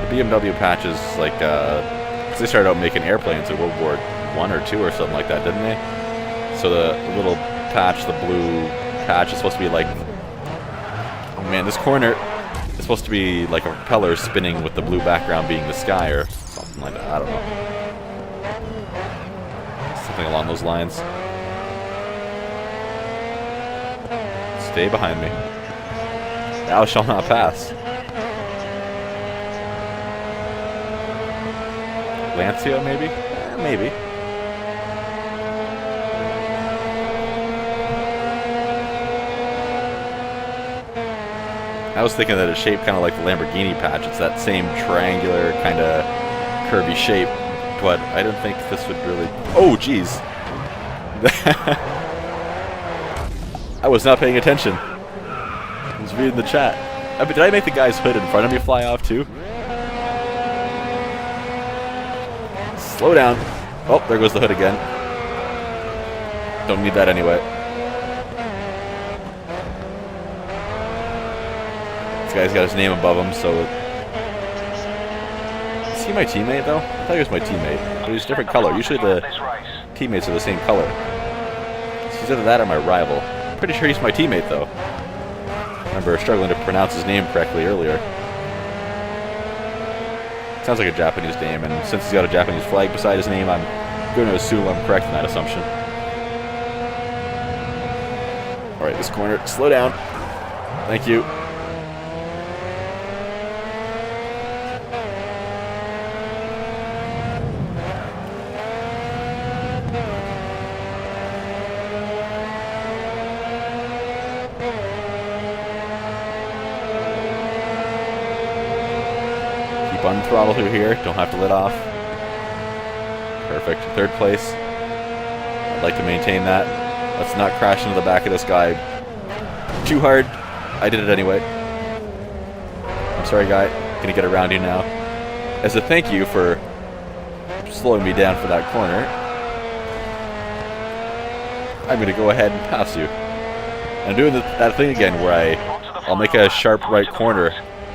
The BMW patch is like, 'cause they started out making airplanes in World War I or II or something like that, didn't they? So the little patch, the blue patch, is supposed to be like, oh man, this corner is supposed to be like a propeller spinning with the blue background being the sky or something like that. I don't know. Something along those lines. Stay behind me. Thou shalt not pass. Lancia, maybe? Maybe. I was thinking that it's shaped kind of like the Lamborghini patch. It's that same triangular kind of curvy shape, but I didn't think this would really... Oh, jeez. I was not paying attention. I was reading the chat. I mean, did I make the guy's hood in front of me fly off too? Slow down. Oh, there goes the hood again. Don't need that anyway. This guy's got his name above him, so... Is he my teammate, though? I thought he was my teammate. But he's a different color. Usually the teammates are the same color. He's either that or my rival. Pretty sure he's my teammate, though. I remember struggling to pronounce his name correctly earlier. Sounds like a Japanese name, and since he's got a Japanese flag beside his name, I'm going to assume I'm correct in that assumption. Alright, this corner. Slow down. Thank you. Button throttle through here, don't have to let off. Perfect. Third place. I'd like to maintain that. Let's not crash into the back of this guy too hard. I did it anyway. I'm sorry, guy. Gonna get around you now. As a thank you for slowing me down for that corner, I'm gonna go ahead and pass you. I'm doing that thing again where I'll make a sharp right corner.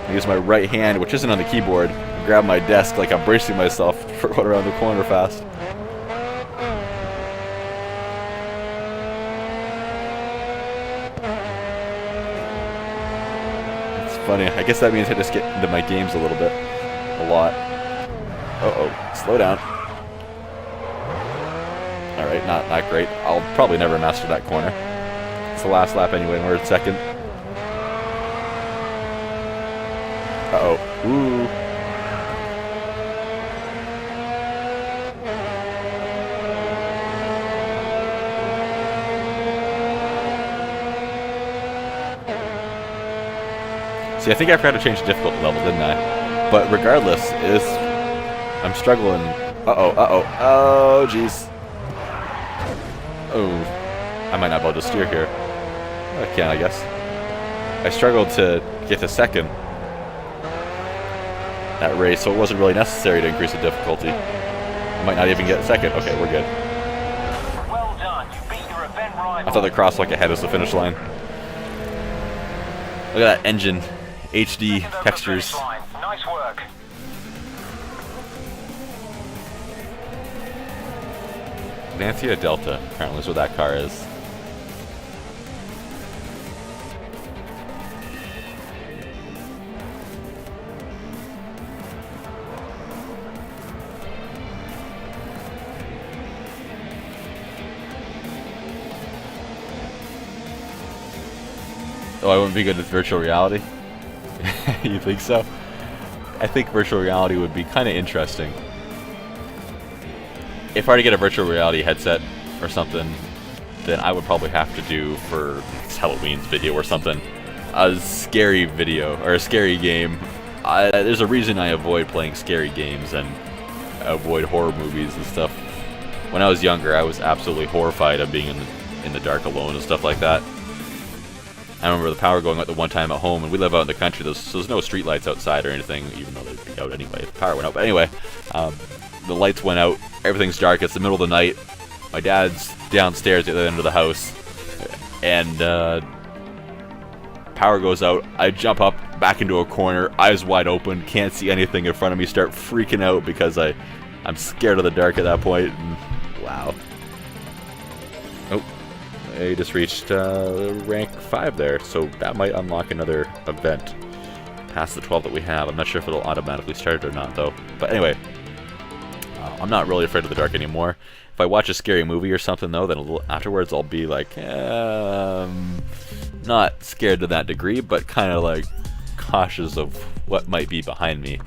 I use my right hand, which isn't on the keyboard, and grab my desk like I'm bracing myself for going around the corner fast. It's funny. I guess that means I just get into my games a little bit. A lot. Uh-oh. Slow down. Alright, not great. I'll probably never master that corner. It's the last lap anyway, and we're in second. Uh-oh. Ooh. See, I think I forgot to change the difficulty level, didn't I? But regardless, I'm struggling. Uh-oh, uh-oh. Oh, jeez. Oh. I might not be able to steer here. I can, I guess. I struggled to get to second that race, so it wasn't really necessary to increase the difficulty. I might not even get second. Okay, we're good. Well done. You beat your event rival. I thought the crosswalk ahead was the finish line. Look at that engine. HD textures. Nice work. Lancia Delta, apparently is what that car is. Oh, I wouldn't be good with virtual reality? You think so? I think virtual reality would be kind of interesting. If I were to get a virtual reality headset or something, then I would probably have to do for Halloween's video or something a scary video or a scary game. There's a reason I avoid playing scary games and avoid horror movies and stuff. When I was younger, I was absolutely horrified of being in the dark alone and stuff like that. I remember the power going out the one time at home, and we live out in the country, so there's no street lights outside or anything, even though they'd be out anyway if the power went out. But anyway, the lights went out, everything's dark, it's the middle of the night, my dad's downstairs at the other end of the house, and power goes out. I jump up back into a corner, eyes wide open, can't see anything in front of me, start freaking out because I'm scared of the dark at that point. And, wow. Oh, I just reached rank 5 there, so that might unlock another event past the 12 that we have. I'm not sure if it'll automatically start it or not, though. But anyway, I'm not really afraid of the dark anymore. If I watch a scary movie or something, though, then afterwards I'll be like, not scared to that degree, but kind of like cautious of what might be behind me.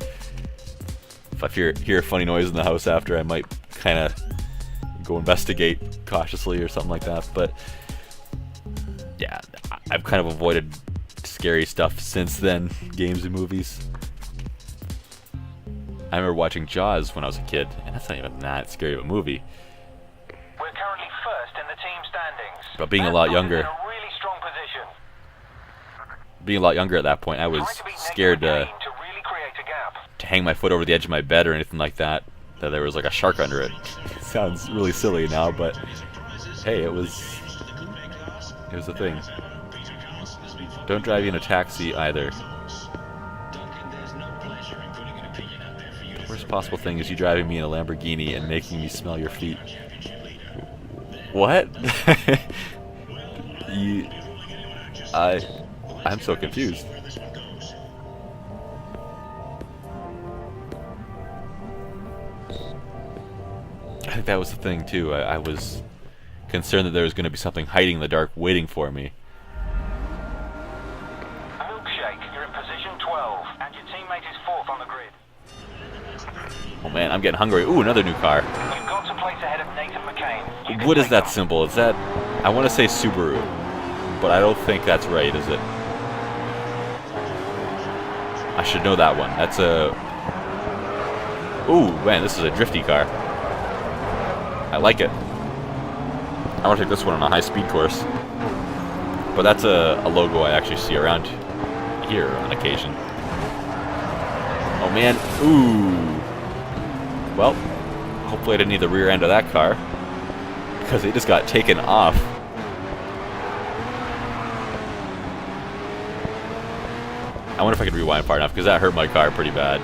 If I hear a funny noise in the house after, I might kind of go investigate cautiously or something like that. But yeah, I've kind of avoided scary stuff since then, games and movies. I remember watching Jaws when I was a kid, and that's not even that scary of a movie. We're currently first in the team standings. But being a lot younger, In a really strong position. at that point, I was scared to really create a gap. hang my foot over the edge of my bed or anything like that. That there was like a shark under it. Sounds really silly now, but hey, it was a thing. Don't drive you in a taxi either. The worst possible thing is you driving me in a Lamborghini and making me smell your feet. What? I'm so confused. I think that was the thing too. I was concerned that there was going to be something hiding in the dark waiting for me. Milkshake, you're in position 12, and your teammate is 4th on the grid. Oh man, I'm getting hungry. Ooh, another new car. You've got to place ahead of Nathan McCain. You can What is take that them. symbol? Is that... I want to say Subaru, but I don't think that's right, is it? I should know that one. That's a... Ooh, man, this is a drifty car. I like it. I want to take this one on a high-speed course. But that's a logo I actually see around here on occasion. Oh, man. Ooh. Well, hopefully I didn't need the rear end of that car, because it just got taken off. I wonder if I could rewind far enough, because that hurt my car pretty bad.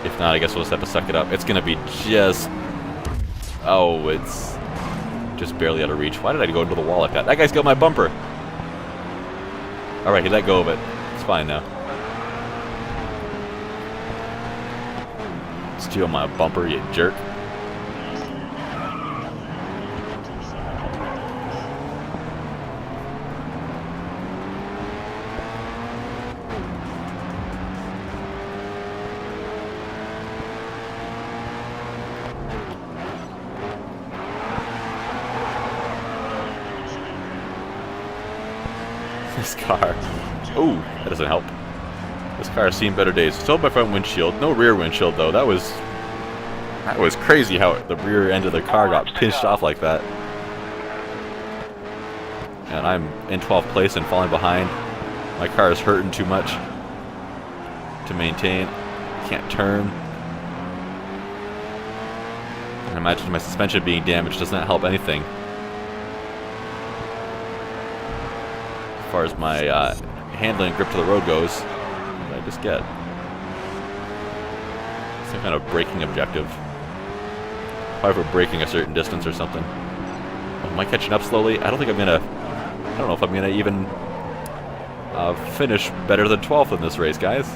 If not, I guess we'll just have to suck it up. It's going to be just... Oh, it's just barely out of reach. Why did I go into the wall like that? That guy's got my bumper. Alright, he let go of it. It's fine now. Steal my bumper, you jerk. This car. Ooh, that doesn't help. This car has seen better days. Still my front windshield. No rear windshield though. That was crazy how the rear end of the car got pinched off like that. And I'm in 12th place and falling behind. My car is hurting too much to maintain. Can't turn. And imagine my suspension being damaged does not help anything. As far as my handling and grip to the road goes, what did I just get? Some kind of braking objective. Probably for braking a certain distance or something. Oh, am I catching up slowly? I don't think I'm gonna... I don't know if I'm gonna even finish better than 12th in this race, guys.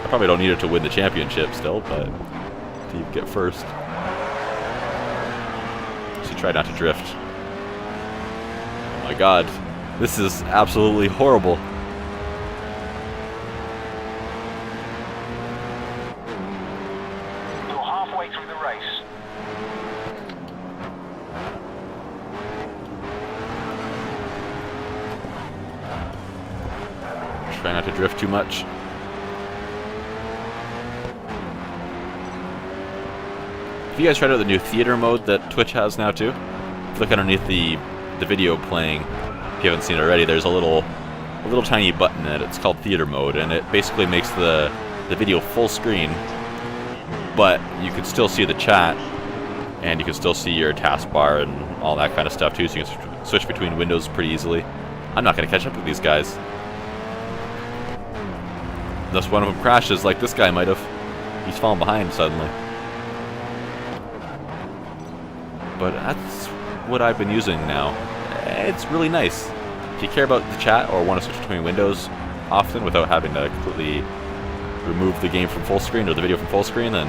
I probably don't need it to win the championship still, but to get first. Should try not to drift. Oh my god, this is absolutely horrible. You're halfway through the race. Try not to drift too much. Have you guys tried out the new theater mode that Twitch has now too? If you look underneath the video playing, if you haven't seen it already, there's a little tiny button in it. It's called theater mode, and it basically makes the video full screen but you can still see the chat, and you can still see your taskbar and all that kind of stuff too, so you can switch between windows pretty easily. I'm not going to catch up with these guys. Unless one of them crashes like this guy might have. He's fallen behind suddenly. But that's what I've been using now. It's really nice. If you care about the chat or want to switch between windows often without having to completely remove the game from full screen or the video from full screen, then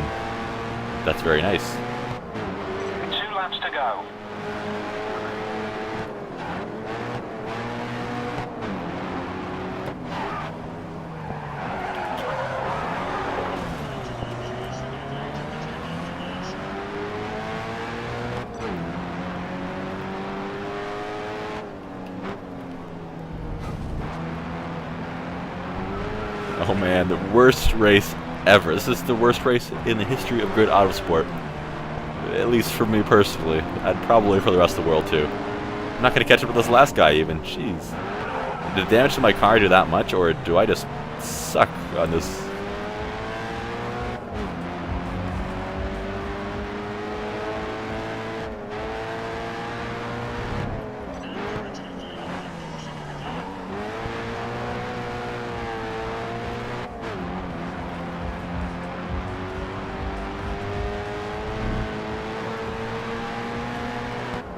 that's very nice. 2 laps to go. Oh man, the worst race ever. This is the worst race in the history of Grid Autosport. At least for me personally. And probably for the rest of the world too. I'm not going to catch up with this last guy even. Jeez. Did the damage to my car do that much, or do I just suck on this?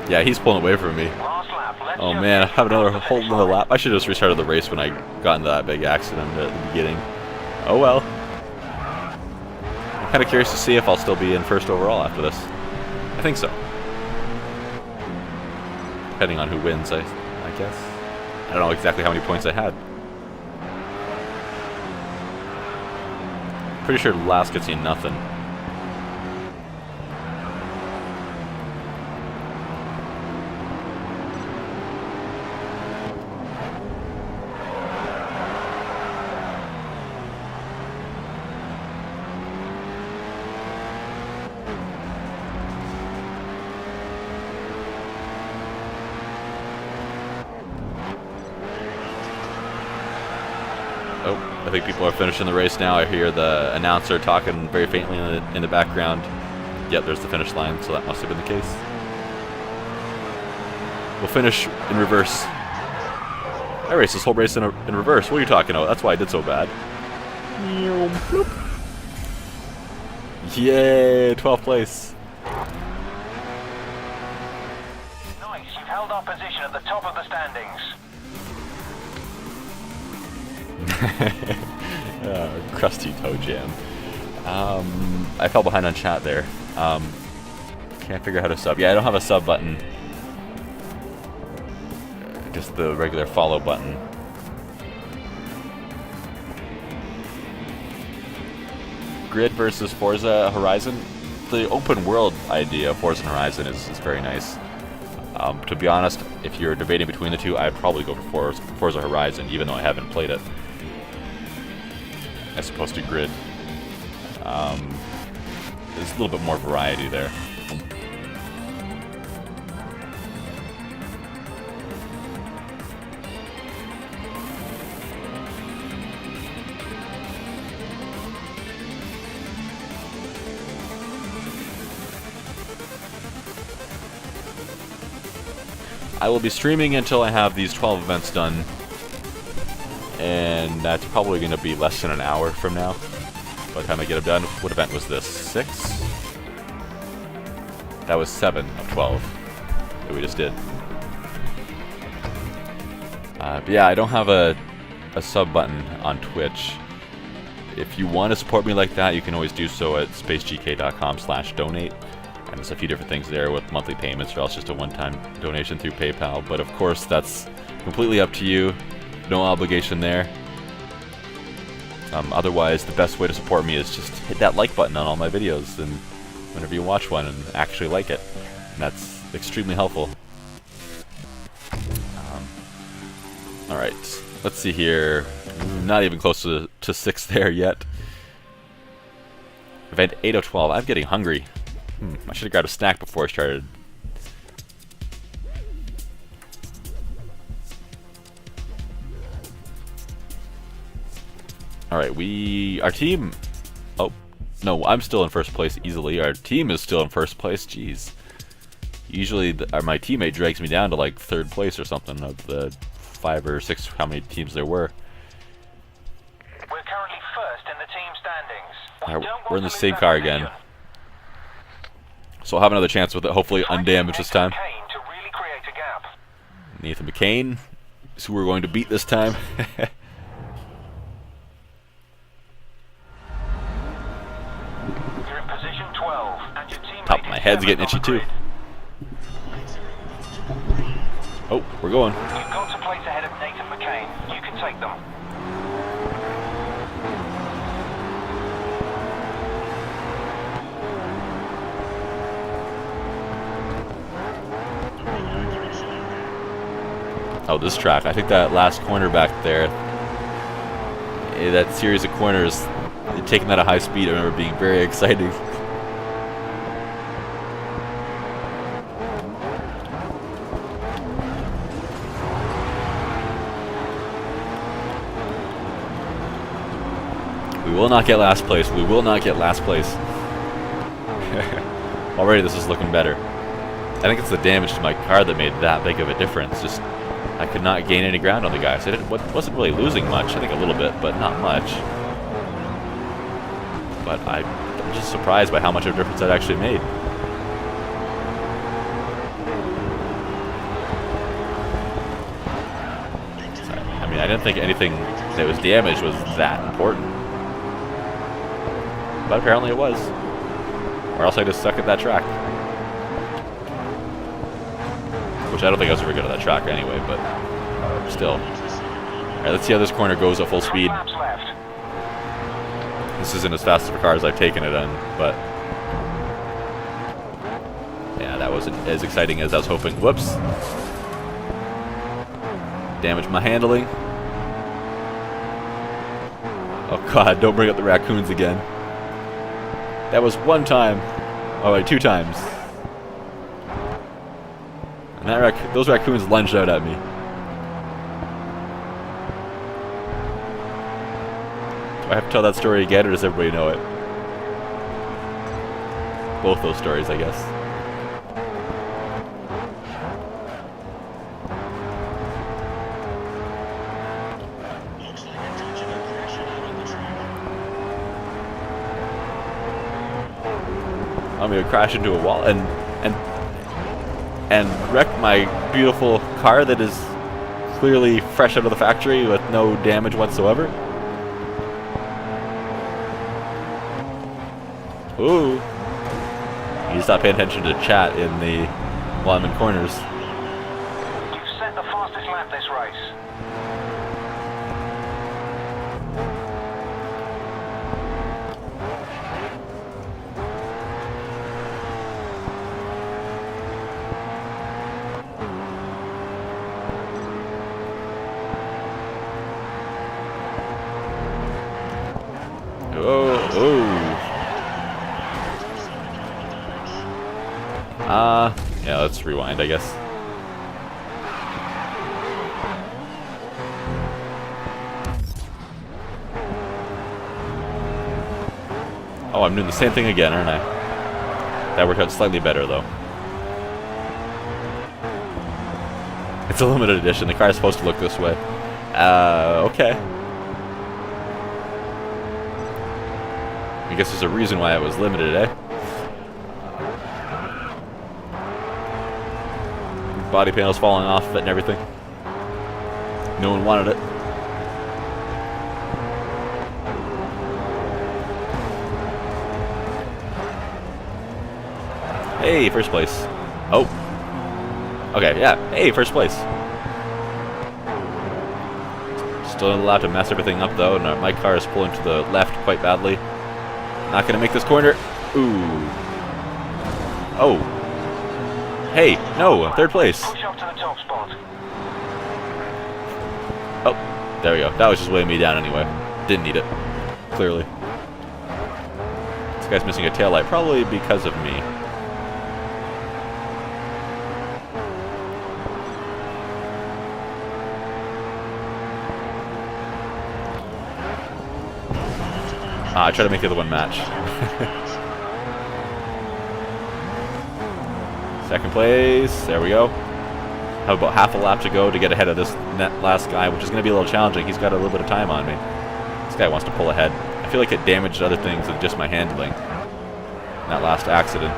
Yeah, he's pulling away from me. Last lap. Let's Oh just man, I get have another to the whole finish another line. lap. I should have just restarted the race when I got into that big accident at the beginning. Oh well. I'm kind of curious to see if I'll still be in first overall after this. I think so. Depending on who wins, I guess. I don't know exactly how many points I had. Pretty sure last gets you nothing. Oh, I think people are finishing the race now. I hear the announcer talking very faintly in the background. Yep, there's the finish line, so that must have been the case. We'll finish in reverse. I raced this whole race in reverse. What are you talking about? That's why I did so bad. Yay, 12th place. Nice. You've held our position at the top of the standings. Crusty toe jam. I fell behind on chat there. Can't figure out how to sub. Yeah, I don't have a sub button. Just the regular follow button. Grid versus Forza Horizon. The open world idea of Forza Horizon is very nice. To be honest, if you're debating between the two, I'd probably go for Forza Horizon, even though I haven't played it, as opposed to Grid. There's a little bit more variety there. I will be streaming until I have these 12 events done, and that's probably going to be less than an hour from now by the time I get them done. What event was this? 6? That was 7 of 12 that we just did. But yeah, I don't have a sub button on Twitch. If you want to support me like that, you can always do so at spacegk.com/donate. And there's a few different things there with monthly payments, or else just a one-time donation through PayPal. But of course, that's completely up to you. No obligation there. Otherwise, the best way to support me is just hit that like button on all my videos, and whenever you watch one, and actually like it. And that's extremely helpful. Alright, let's see here. Not even close to 6 there yet. Event 8 of 12. I'm getting hungry. I should have grabbed a snack before I started. Alright, our team... Oh, No, I'm still in first place easily. Our team is still in first place. Jeez. Usually my teammate drags me down to like 3rd place or something of the 5 or 6, how many teams there were. We're currently first in the team standings. Alright, we're in the same car again. So I'll have another chance with it, hopefully undamaged this time. To really create a gap. Nathan McCain is who we're going to beat this time. You're in position 12, and your teammate Top of my head's getting itchy too. Oh, we're going. You've got to place ahead of Nathan McCain. You can take them. Oh, this track. I think that last corner back there, that series of corners, taking that at high speed, I remember being very exciting. We will not get last place. We will not get last place. Already this is looking better. I think it's the damage to my car that made that big of a difference. Just, I could not gain any ground on the guys. I wasn't really losing much. I think a little bit, but not much. But I'm just surprised by how much of a difference that actually made. Sorry. I mean, I didn't think anything that was damaged was that important. But apparently it was. Or else I just suck at that track. Which I don't think I was ever good at that track anyway, but still. Alright, let's see how this corner goes at full speed. This isn't as fast of a car as I've taken it in, but yeah, that wasn't as exciting as I was hoping. Whoops. Damaged my handling. Oh god, don't bring up the raccoons again. That was one time. Oh wait, 2 times. And that those raccoons lunged out at me. Do I have to tell that story again, or does everybody know it? Both those stories, I guess. Looks like a touch of aggression out on the track. I'm gonna crash into a wall and wreck my beautiful car that is clearly fresh out of the factory with no damage whatsoever. Ooh. You stop paying attention to chat while I'm in corners. You've set the fastest lap this race. Yeah, let's rewind, I guess. Oh, I'm doing the same thing again, aren't I? That worked out slightly better, though. It's a limited edition. The car is supposed to look this way. Okay. I guess there's a reason why it was limited, eh? Body panels falling off it and everything. No one wanted it. Hey, first place. Oh. Okay, yeah. Hey, first place. Still allowed to mess everything up, though. No, my car is pulling to the left quite badly. Not going to make this corner. Ooh. Oh. Hey, no, 3rd place. Push up to the top spot. Oh, there we go. That was just weighing me down anyway. Didn't need it. Clearly. This guy's missing a taillight, probably because of me. I try to make the other one match. Second place. There we go. Have about half a lap to go to get ahead of this last guy, which is going to be a little challenging. He's got a little bit of time on me. This guy wants to pull ahead. I feel like it damaged other things than just my handling in that last accident.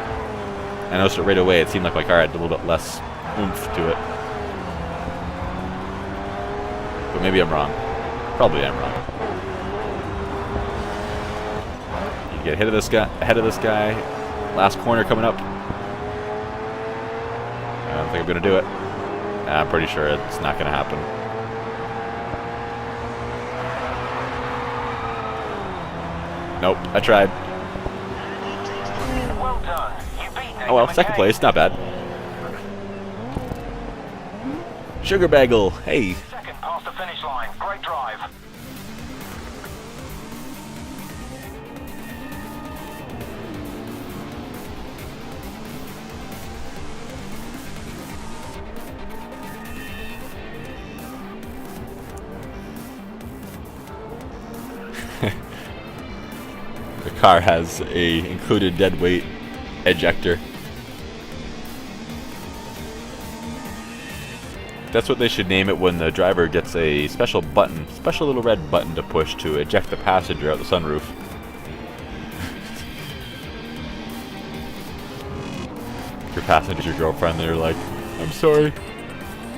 I noticed it right away. It seemed like my car had a little bit less oomph to it. But maybe I'm wrong. Probably I'm wrong. You get ahead of this guy. Last corner coming up. I don't think I'm going to do it. I'm pretty sure it's not going to happen. Nope, I tried. Well done. You beat Nathan Oh well, second McKay. place, not bad. Sugar Bagel, hey. Second past the finish line. Great drive. The car has a included dead weight ejector. That's what they should name it when the driver gets a special little red button to push to eject the passenger out the sunroof. Your passenger's your girlfriend, they're like, I'm sorry,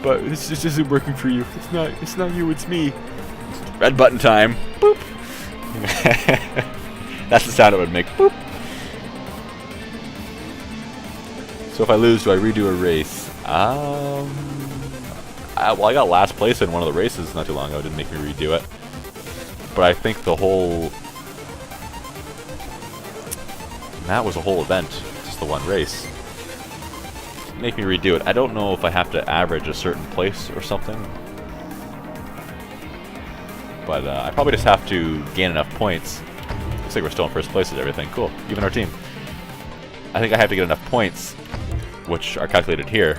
but this just isn't working for you. It's not you, it's me. Red button time. Boop. That's the sound it would make. Boop. So if I lose, do I redo a race? Well, I got last place in one of the races not too long ago. It didn't make me redo it. But I think that was a whole event, just the one race. Make me redo it. I don't know if I have to average a certain place or something. But I probably just have to gain enough points. Looks like we're still in first place with everything. Cool. Even our team. I think I have to get enough points, which are calculated here,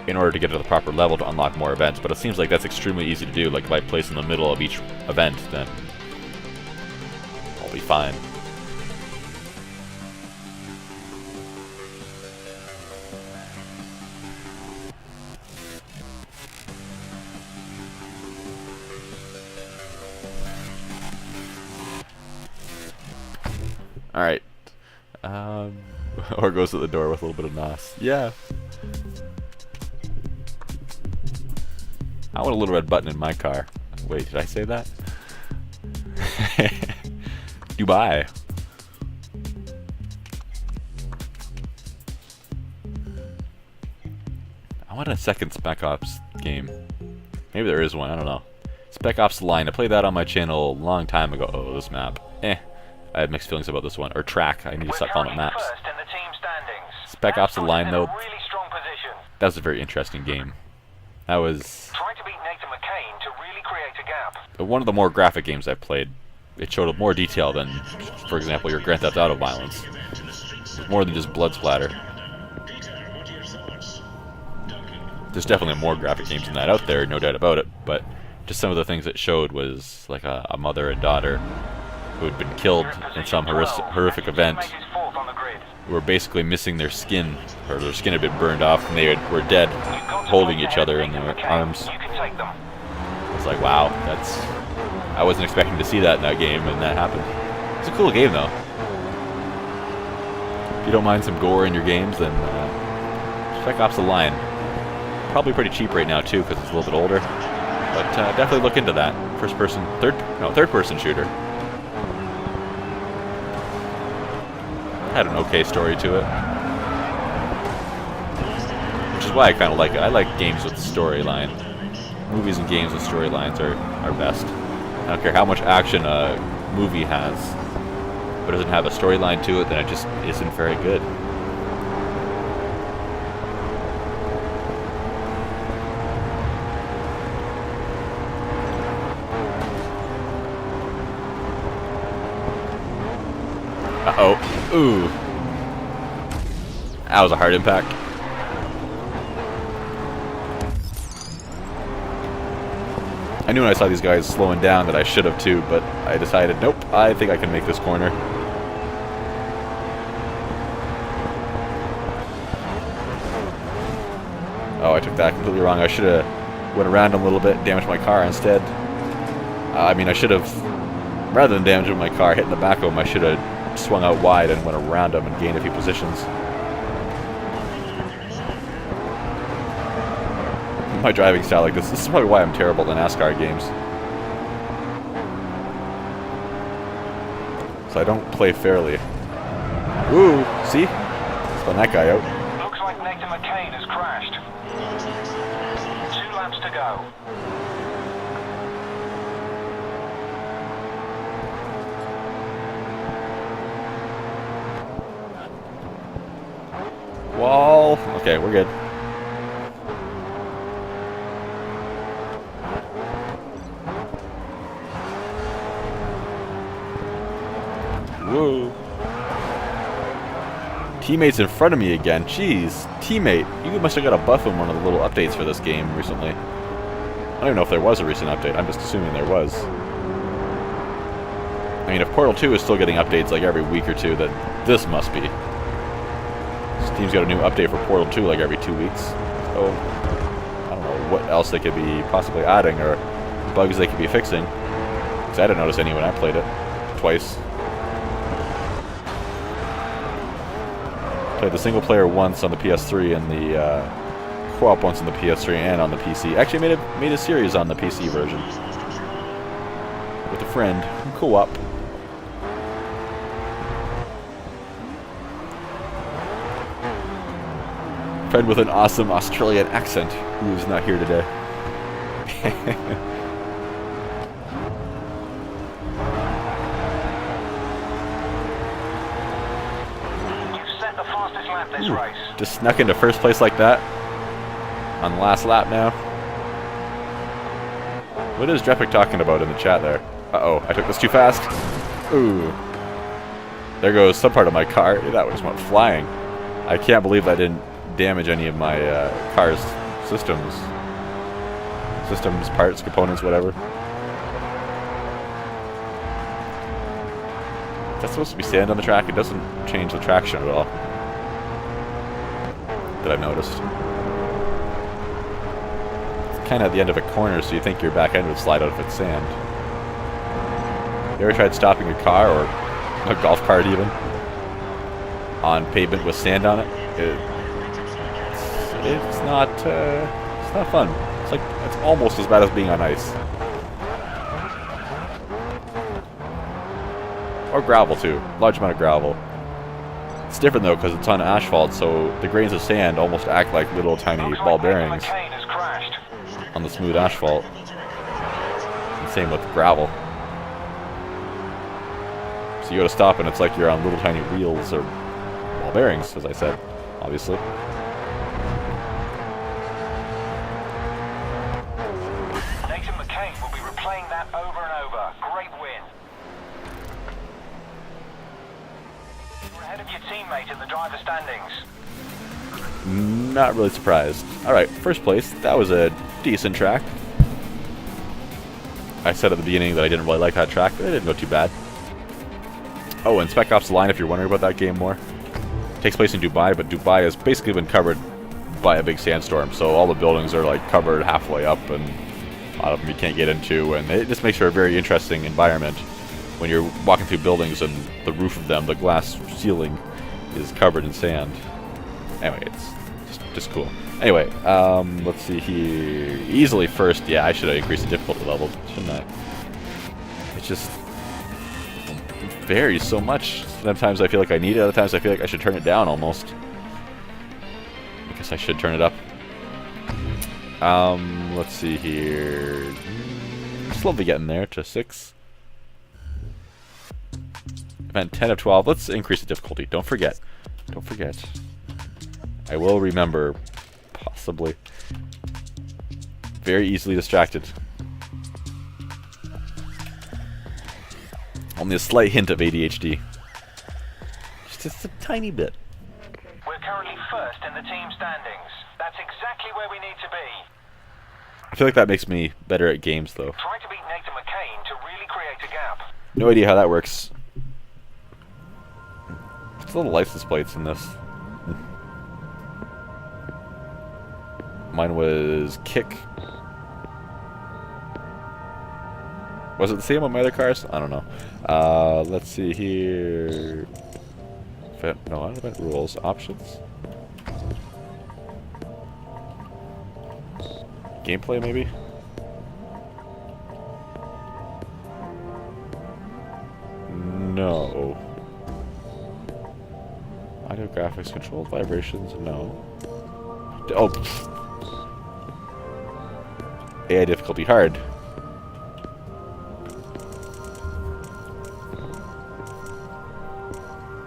in order to get to the proper level to unlock more events. But it seems like that's extremely easy to do. Like if I place in the middle of each event, then I'll be fine. Alright. Or goes to the door with a little bit of nos. Yeah. I want a little red button in my car. Wait, did I say that? Dubai. I want a second Spec Ops game. Maybe there is one, I don't know. Spec Ops Line. I played that on my channel a long time ago. Oh, this map. I have mixed feelings about this one. Or track. I need to stop calling it maps. First in the team standings. Spec Ops The Line, though, Really strong position. that was a very interesting game. That was Trying to beat Nathan McKay to really create a gap. one of the more graphic games I've played. It showed more detail than, for example, your Grand Theft Auto violence. It was more than just blood splatter. There's definitely more graphic games than that out there, no doubt about it, but just some of the things it showed was like a mother and daughter who had been killed in some horrific event, who were basically missing their skin, or their skin had been burned off, and they were dead, holding each other in their arms. It's like, wow, I wasn't expecting to see that in that game, and that happened. It's a cool game, though. If you don't mind some gore in your games, then Spec Ops The Line. Probably pretty cheap right now, too, because it's a little bit older. But definitely look into that. Third-person shooter. Had an okay story to it, which is why I kind of like it. I like games with storyline. Movies and games with storylines are best. I don't care how much action a movie has, but it doesn't have a storyline to it, then it just isn't very good. Uh-oh. Ooh. That was a hard impact. I knew when I saw these guys slowing down that I should have too, but I decided, nope, I think I can make this corner. Oh, I took that completely wrong. I should have went around him a little bit, damaged my car instead. I mean, I should have, rather than damaging my car, hitting the back of him, I should have swung out wide and went around him and gained a few positions. My driving style like this is probably why I'm terrible at NASCAR games. So I don't play fairly. Ooh, see? Spun that guy out. Looks like Nathan McCain has crashed. 2 laps to go. Wall. Okay, we're good. Whoa. Teammates in front of me again. Jeez. Teammate. You must have got a buff in one of the little updates for this game recently. I don't even know if there was a recent update. I'm just assuming there was. I mean, if Portal 2 is still getting updates like every week or two, then this must be. Steam's got a new update for Portal 2 like every 2 weeks. So, I don't know what else they could be possibly adding or bugs they could be fixing. Because I didn't notice any when I played it. Twice. Played the single player once on the PS3 and the co-op once on the PS3 and on the PC. Actually, made a series on the PC version with a friend. Co-op. Friend with an awesome Australian accent who is not here today. Ooh, just snuck into first place like that on the last lap now. What is Drepic talking about in the chat there? Uh-oh, I took this too fast. Ooh. There goes some part of my car. That just went flying. I can't believe that didn't damage any of my car's systems. Systems, parts, components, whatever. That's supposed to be sand on the track. It doesn't change the traction at all. That I've noticed. It's kind of at the end of a corner, so you think your back end would slide out if it's sand. You ever tried stopping a car, or a golf cart even, on pavement with sand on it? It's not fun. It's almost as bad as being on ice. Or gravel too. Large amount of gravel. It's different though because it's on asphalt, so the grains of sand almost act like little tiny ball bearings on the smooth asphalt. And same with gravel. So you go to stop and it's like you're on little tiny wheels or ball bearings, as I said, obviously. Nathan McCain will be replaying that over and over. Great win. You're ahead of your teammate in the driver standings. Not really surprised. Alright, first place. That was a decent track. I said at the beginning that I didn't really like that track, but it didn't go too bad. Oh, and Spec Ops The Line, if you're wondering about that game more. It takes place in Dubai, but Dubai has basically been covered by a big sandstorm, so all the buildings are like covered halfway up, and a lot of them you can't get into, and it just makes for a very interesting environment when you're walking through buildings and the roof of them, the glass ceiling, is covered in sand. Anyway, it's just cool. Anyway, let's see here. Easily first. Yeah, I should have increased the difficulty level, shouldn't I? It's just varies so much. Sometimes I feel like I need it, other times I feel like I should turn it down almost. I guess I should turn it up. Let's see here. Slowly getting there to 6. Event 10 of 12. Let's increase the difficulty. Don't forget. Don't forget. I will remember. Possibly. Very easily distracted. Only a slight hint of ADHD. Just a tiny bit. We're currently first in the team standings. That's exactly where we need to be. I feel like that makes me better at games, though. Try to beat Nathan McCain to really create a gap. No idea how that works. What's the little license plates in this? Mine was kick. Was it the same on my other cars? I don't know. Let's see here. No, I don't event rules. Options. Gameplay, maybe? No. Audio graphics, controlled vibrations, no. Oh. AI difficulty hard.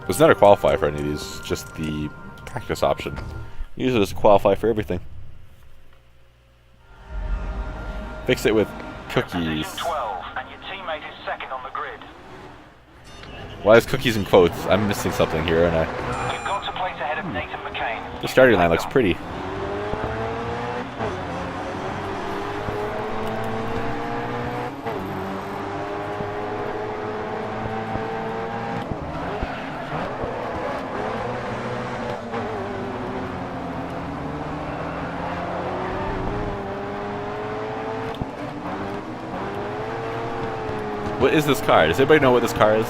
It's not a qualify for any of these, just the practice option. Use it as a qualify for everything. Fix it with cookies. Position 12, and your teammate is second on the grid. Why is cookies in quotes? I'm missing something here, and You've got to place ahead of Nathan McCain. the starting line looks pretty. What is this car? Does anybody know what this car is?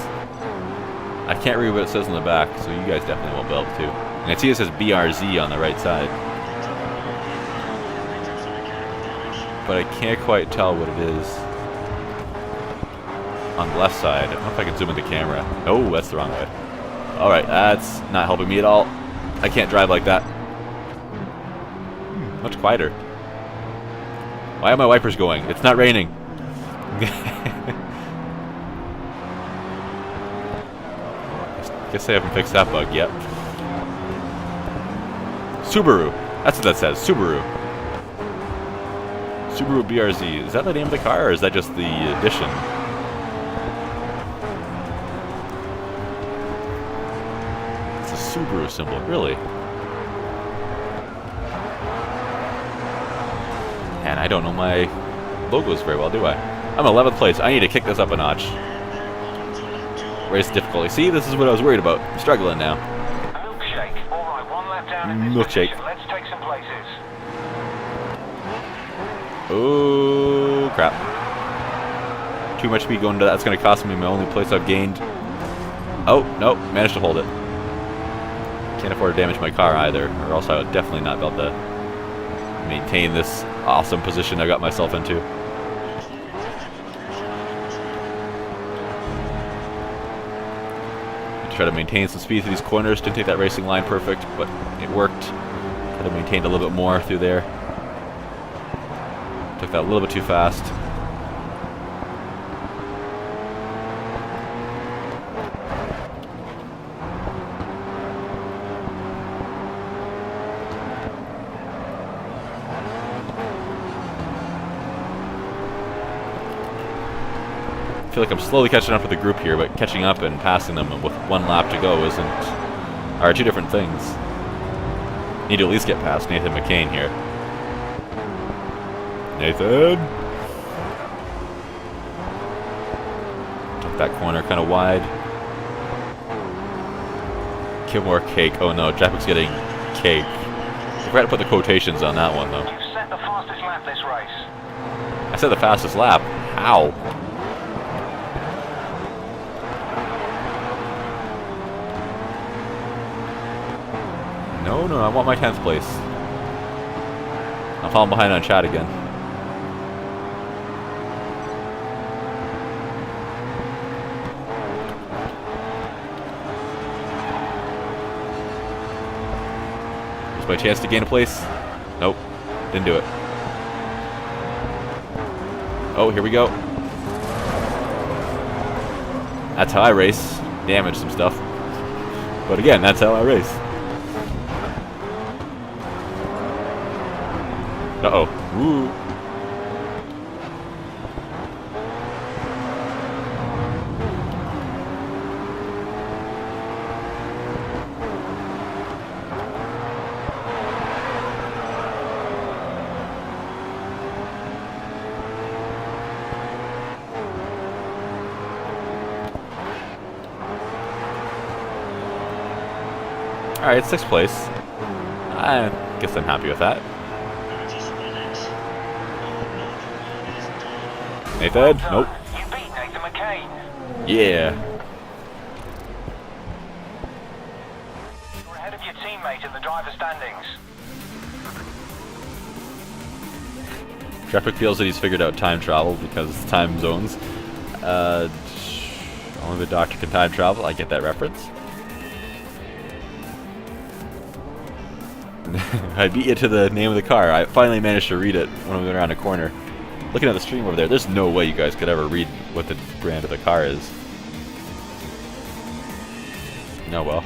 I can't read what it says on the back, so you guys definitely won't be able to. And I see it says BRZ on the right side. But I can't quite tell what it is on the left side. I don't know if I can zoom in the camera. Oh, that's the wrong way. Alright, that's not helping me at all. I can't drive like that. Much quieter. Why are my wipers going? It's not raining. Guess I haven't fixed that bug yet. Subaru. That's what that says. Subaru. Subaru BRZ. Is that the name of the car, or is that just the edition? It's a Subaru symbol, really. And I don't know my logos very well, do I? I'm 11th place. I need to kick this up a notch. Race difficulty. See, this is what I was worried about. I'm struggling now. Milkshake. All right, one lap down in this Milkshake. position. Let's take some places. Oh, crap. Too much speed going into that. That's going to cost me my only place I've gained. Oh, no. Managed to hold it. Can't afford to damage my car either, or else I would definitely not be able to maintain this awesome position I got myself into. Try to maintain some speed through these corners. Didn't take that racing line perfect, but it worked. Could have maintained a little bit more through there. Took that a little bit too fast. I feel like I'm slowly catching up with the group here, but catching up and passing them with one lap to go are two different things. Need to at least get past Nathan McCain here. Nathan! Took that corner kind of wide. Kill more cake. Oh no, Japic's getting cake. I forgot to put the quotations on that one though. You've set the fastest lap this race. I said the fastest lap. How? No, I want my 10th place. I'm falling behind on chat again. Is my chance to gain a place? Nope, didn't do it. Oh, here we go. That's how I race. Damage some stuff. But again, that's how I race. Uh-oh. Woo. Alright, 6th place. I guess I'm happy with that. Nathan? Nope. You beat Nathan McCain. Yeah. You're ahead of your teammate in the driver standings. Traffic feels that he's figured out time travel because time zones. Only the doctor can time travel. I get that reference. I beat you to the name of the car. I finally managed to read it when we went around a corner. Looking at the stream over there, there's no way you guys could ever read what the brand of the car is. No, well.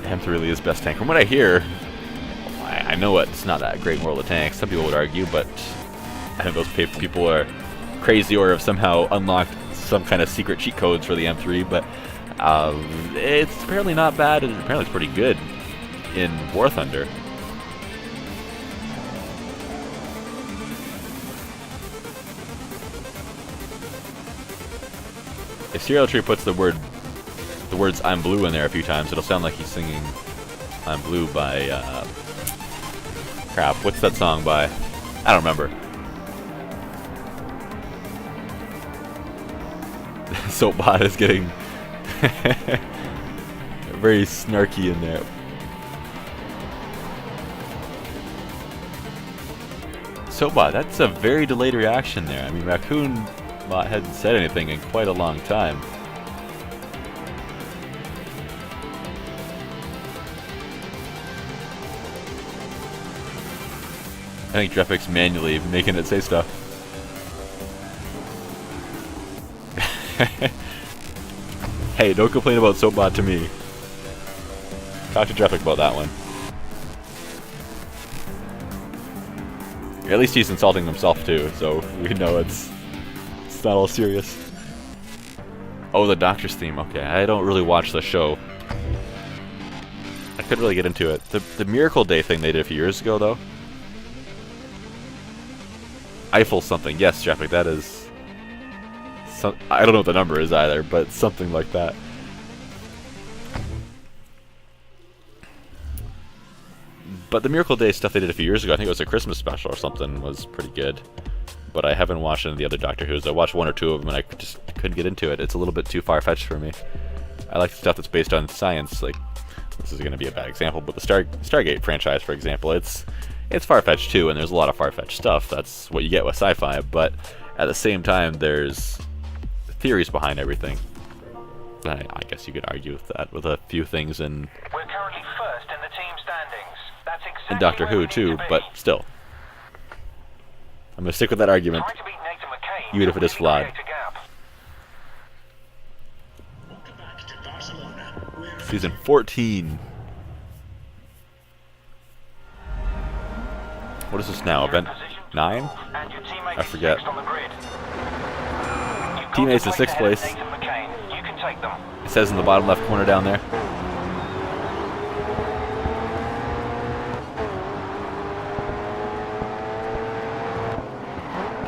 M3 really is best tank. From what I hear, I know it's not that great in World of Tanks. Some people would argue, but I think those people are crazy or have somehow unlocked some kind of secret cheat codes for the M3. But it's apparently not bad, and apparently it's pretty good in War Thunder. If Serial Tree puts the words "I'm Blue" in there a few times, it'll sound like he's singing "I'm Blue" by crap. What's that song by? I don't remember. Soapbot is getting very snarky in there. Soapbot, that's a very delayed reaction there. I mean, Raccoon hadn't said anything in quite a long time. I think Drepic's manually making it say stuff. Hey, don't complain about Soapbot to me. Talk to Drepic about that one. At least he's insulting himself too, so we know it's not all serious. Oh, the Doctor's theme. Okay, I don't really watch the show. I couldn't really get into it. The Miracle Day thing they did a few years ago, though. Eiffel something. Yes, Traffic, that is... I don't know what the number is either, but something like that. But the Miracle Day stuff they did a few years ago, I think it was a Christmas special or something, was pretty good. But I haven't watched any of the other Doctor Who's. I watched one or two of them and I just couldn't get into it. It's a little bit too far-fetched for me. I like the stuff that's based on science. Like, this is going to be a bad example, but the Stargate franchise, for example, it's far-fetched too, and there's a lot of far-fetched stuff. That's what you get with sci-fi, but at the same time, there's theories behind everything. I guess you could argue with that with a few things in We're currently first in the team standings. That's exactly in Doctor where Who we need too, to be. but still. I'm going to stick with that argument, Try to beat Nathan McCain even if it is to flawed. create a gap. Welcome back to Barcelona. We're Season 14. What is this now? You're in Event position 9? and your teammate I is forget. next on the grid. You've got Teammates the in 6th ahead of place. Nathan McCain. You can take them. It says in the bottom left corner down there.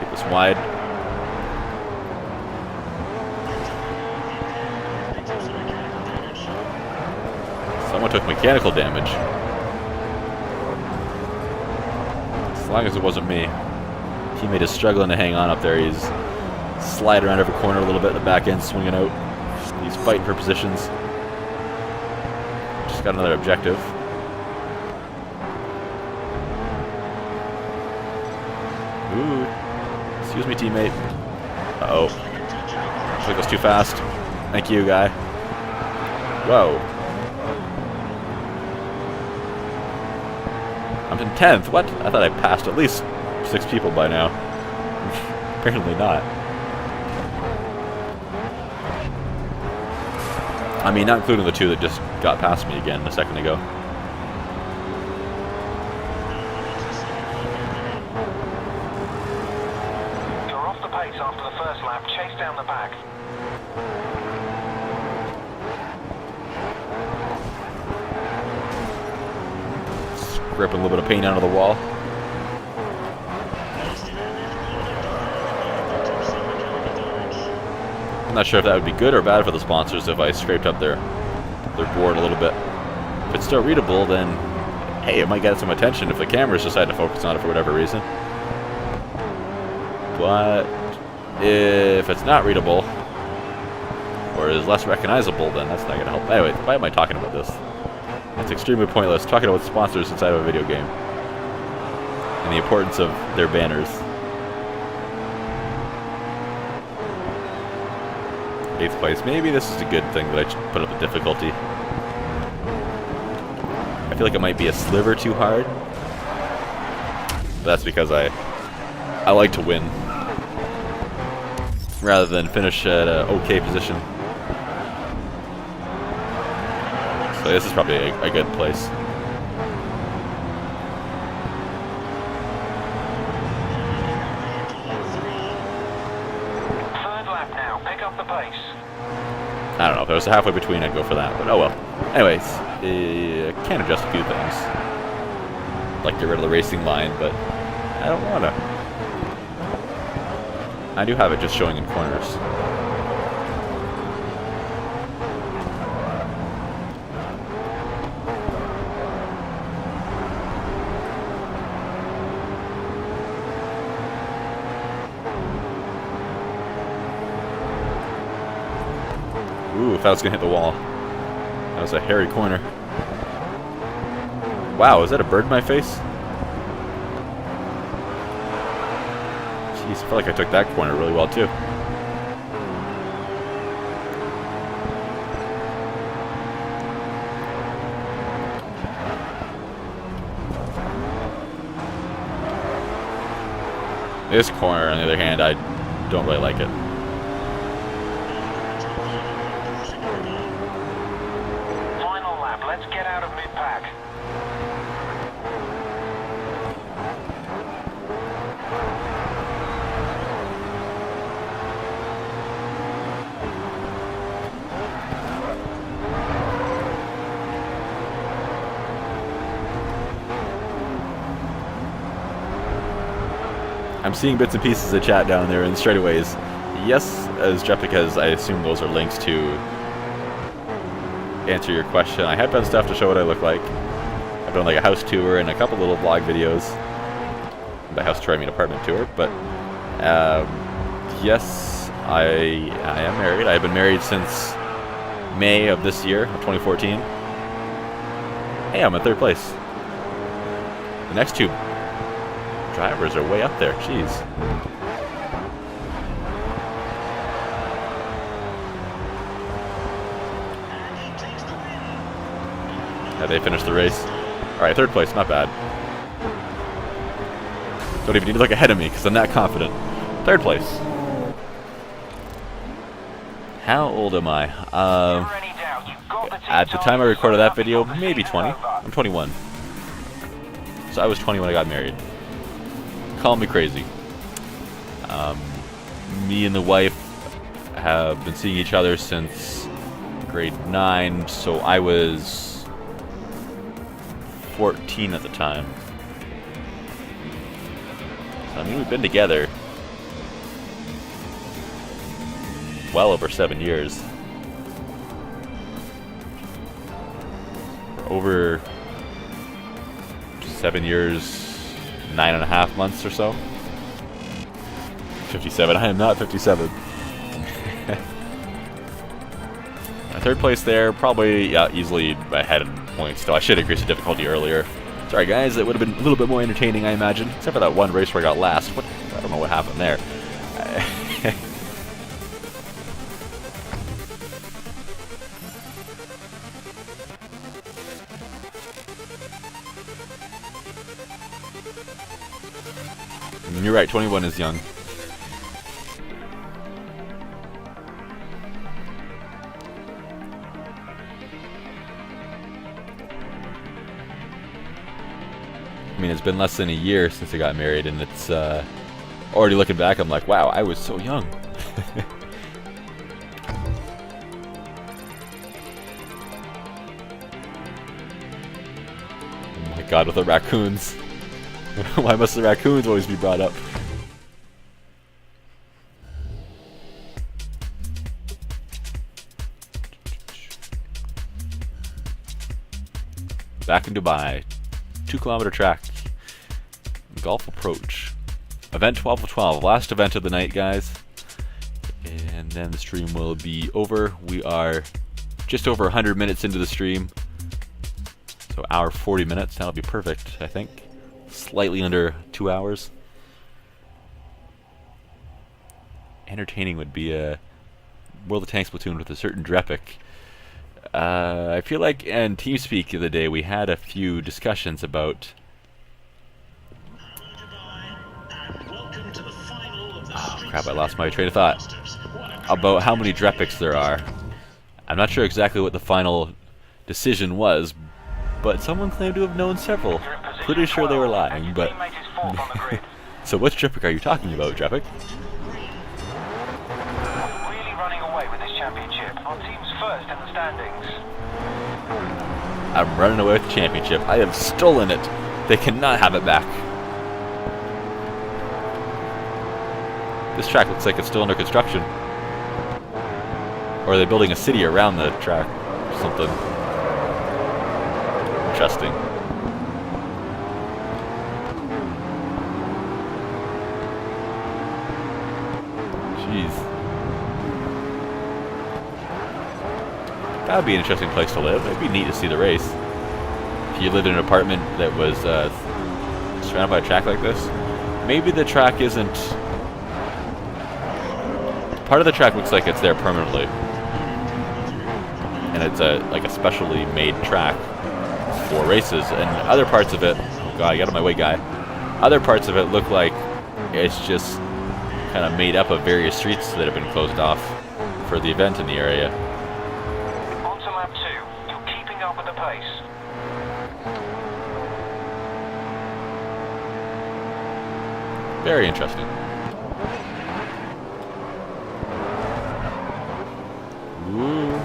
Keep this wide. Someone took mechanical damage. As long as it wasn't me. Teammate is struggling to hang on up there. He's sliding around every corner a little bit, the back end swinging out. He's fighting for positions. Just got another objective. Ooh. Excuse me, teammate. Uh-oh. I think it was too fast. Thank you, guy. Whoa. I'm in 10th. What? I thought I passed at least 6 people by now. Apparently not. I mean, not including the 2 that just got past me again a second ago. You're off the pace after the first lap. Chase down the back. Ripping a little bit of paint out of the wall. I'm not sure if that would be good or bad for the sponsors if I scraped up their board a little bit. If it's still readable, then hey, it might get some attention if the cameras decide to focus on it for whatever reason. But if it's not readable or is less recognizable, then that's not going to help. Anyway, why am I talking about this? It's extremely pointless talking about sponsors inside of a video game and the importance of their banners. 8th place. Maybe this is a good thing that I put up the difficulty. I feel like it might be a sliver too hard. But that's because I like to win rather than finish at an okay position. So this is probably a good place. Third lap now. Pick up the pace. I don't know, if it was halfway between, I'd go for that, but oh well. Anyways, can't adjust a few things. Like get rid of the racing line, but I don't want to. I do have it just showing in corners. Ooh, if I was going to hit the wall. That was a hairy corner. Wow, is that a bird in my face? Jeez, I feel like I took that corner really well, too. This corner, on the other hand, I don't really like it. Final lap. Let's get out of mid-pack. I'm seeing bits and pieces of chat down there in straightaways. Yes, as just because I assume those are links to answer your question. I have done stuff to show what I look like. I've done like a house tour and a couple little vlog videos. By house tour, I mean apartment tour. But yes, I am married. I've been married since May of this year, of 2014. Hey, I'm in 3rd place. The next two drivers are way up there. Jeez. Yeah, they finished the race. Alright, 3rd place, not bad. Don't even need to look ahead of me because I'm that confident. 3rd place. How old am I? At the time I recorded that video, maybe 20. I'm 21. So I was 20 when I got married. Call me crazy. Me and the wife have been seeing each other since grade 9, so I was 14 at the time. So, I mean, we've been together well over 7 years. Over 7 years, 9.5 months or so. 57. I am not 57. My 3rd place there, probably easily ahead in points. Still, I should increase the difficulty earlier. Sorry, guys. It would have been a little bit more entertaining, I imagine. Except for that one race where I got last. I don't know what happened there. You're right, 21 is young. I mean, it's been less than a year since I got married, and it's already looking back, I'm like, wow, I was so young. Oh my god, with the raccoons. Why must the raccoons always be brought up? back in Dubai. 2-kilometer track. Golf approach. Event 12 of 12. Last event of the night, guys. And then the stream will be over. We are just over 100 minutes into the stream. So hour 40 minutes. That'll be perfect, I think. Slightly under 2 hours. Entertaining would be a World of Tanks platoon with a certain Drepic. I feel like in TeamSpeak the other day we had a few discussions about crap, I lost my train of thought. About how many Drepics there are. I'm not sure exactly what the final decision was, but someone claimed to have known several. Pretty sure they were lying, but... So which Drepic are you talking about, Drepic? Really running away with this championship. Our team's first in the standings. I'm running away with the championship. I have stolen it. They cannot have it back. This track looks like it's still under construction. Or are they building a city around the track or something? Interesting. Jeez. That'd be an interesting place to live. It'd be neat to see the race. If you lived in an apartment that was surrounded by a track like this. Maybe the track isn't... Part of the track looks like it's there permanently. And it's like a specially made track for races. And other parts of it... Oh god, get out of my way, guy. Other parts of it look like it's just kind of made up of various streets that have been closed off for the event in the area. On to lap 2. You're keeping up with the pace. Very interesting. Ooh.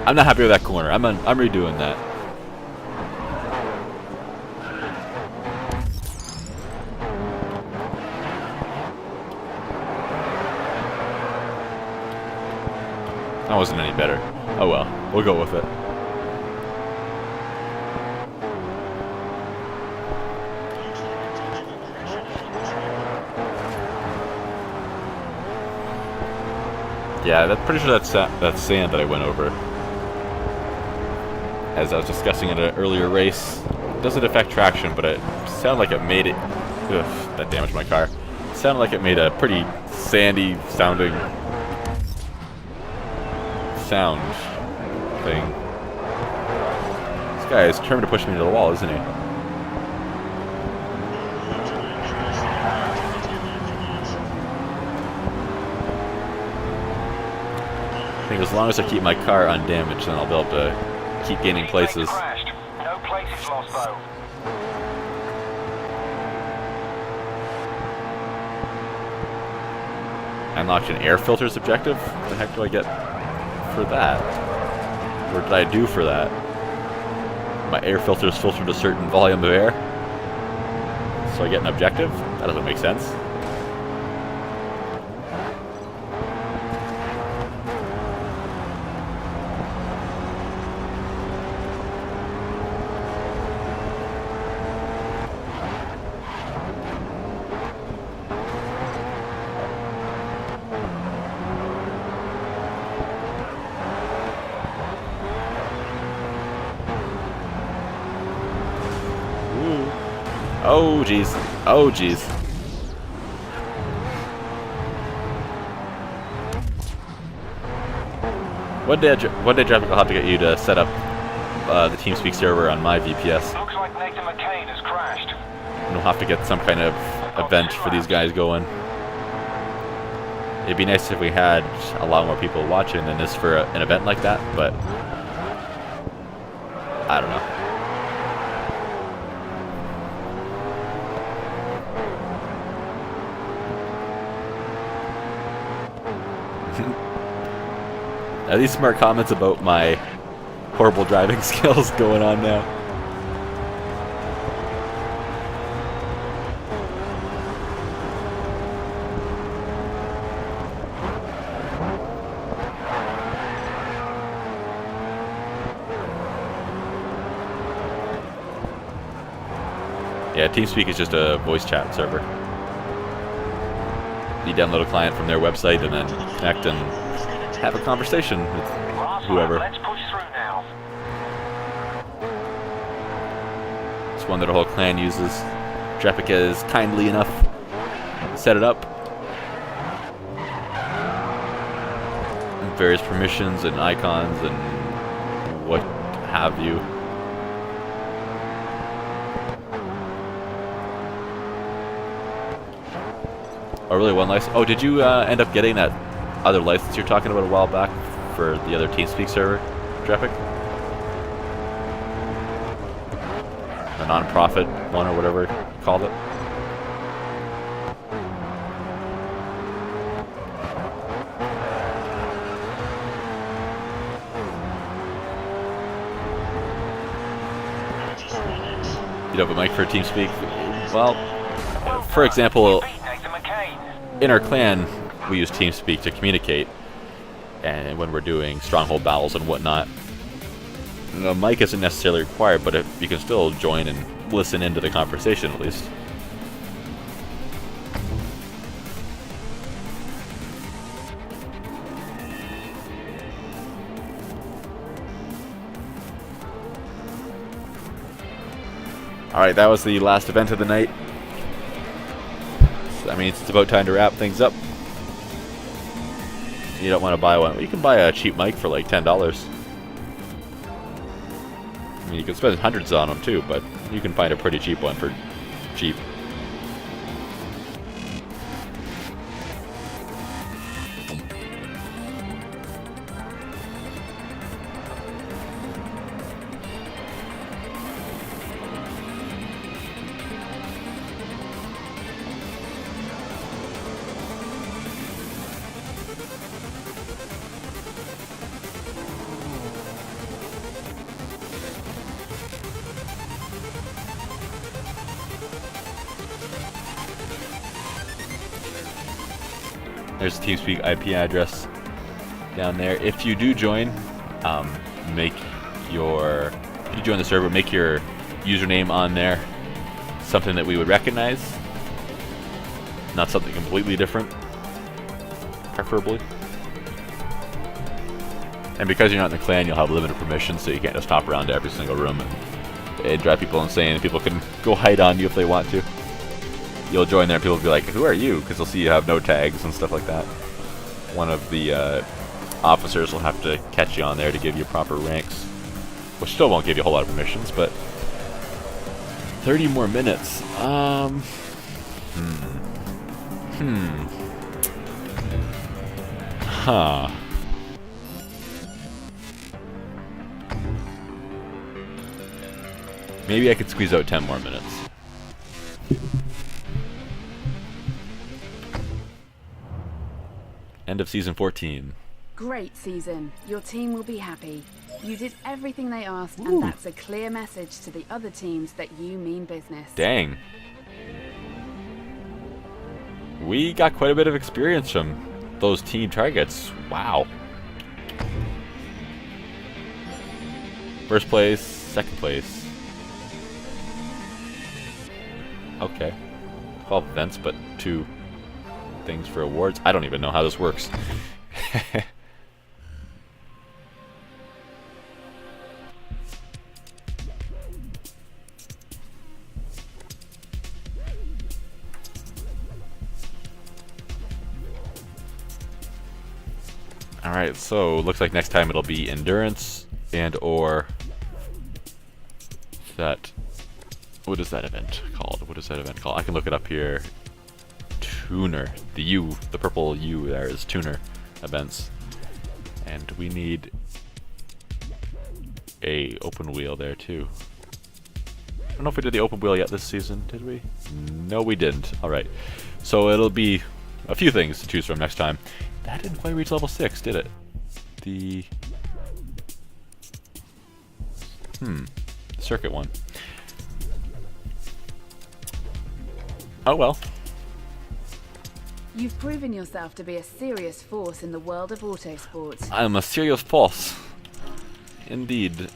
I'm not happy with that corner. I'm redoing that. That wasn't any better. Oh well, we'll go with it. Yeah, I'm pretty sure that's sand that I went over. As I was discussing in an earlier race, it doesn't affect traction, but it sounded like it made it... Ugh, that damaged my car. It sounded like it made a pretty sandy sounding sound thing. This guy is determined to push me into the wall, isn't he? I think as long as I keep my car undamaged, then I'll be able to keep gaining places. Crashed. No places lost though. Unlocked an air filters objective? What the heck do I get for that? What did I do for that? My air filters filtered a certain volume of air? So I get an objective? That doesn't make sense. Oh jeez. Oh jeez. One day Traffic will have to get you to set up the TeamSpeak server on my VPS. Looks like Nathan McCain has crashed. And we'll have to get some kind of event for these guys going. It'd be nice if we had a lot more people watching than this for an event like that, but I don't know. Are these smart comments about my horrible driving skills going on now? Yeah, TeamSpeak is just a voice chat server. You download a client from their website and then connect and have a conversation with whoever. Let's push through now. It's one that our whole clan uses. Traffic is kindly enough to set it up. And various permissions and icons and what have you. Oh, really? One license? Oh, did you end up getting that other license you're talking about a while back for the other TeamSpeak server traffic? The non-profit one or whatever you called it? You don't have a mic for TeamSpeak? Well, for example, in our clan, we use TeamSpeak to communicate, and when we're doing stronghold battles and whatnot, the mic isn't necessarily required, but you can still join and listen into the conversation at least. Alright, that was the last event of the night. So that means it's about time to wrap things up. You don't want to buy one. You can buy a cheap mic for like $10. I mean, you can spend hundreds on them too, but you can find a pretty cheap one for cheap. There's the TeamSpeak IP address down there. If you do join, if you join the server, make your username on there something that we would recognize, not something completely different, preferably. And because you're not in the clan, you'll have limited permissions, so you can't just hop around to every single room and drive people insane. People can go hide on you if they want to. You'll join there and people will be like, who are you? Because they'll see you have no tags and stuff like that. One of the officers will have to catch you on there to give you proper ranks. Which still won't give you a whole lot of permissions, but 30 more minutes. Huh. Maybe I could squeeze out 10 more minutes. End of season 14. Great season. Your team will be happy. You did everything they asked, and that's a clear message to the other teams that you mean business. Dang. We got quite a bit of experience from those team targets. Wow. First place, second place. Okay. 12 events, but 2 things for awards. I don't even know how this works. Alright, so looks like next time it'll be endurance and or that. What is that event called? What is that event called? I can look it up here. Tuner. The U, the purple U there is tuner events. And we need a open wheel there too. I don't know if we did the open wheel yet this season, did we? No, we didn't. Alright. So it'll be a few things to choose from next time. That didn't quite reach level 6, did it? The circuit one. Oh well. You've proven yourself to be a serious force in the world of autosport. I'm a serious force. Indeed.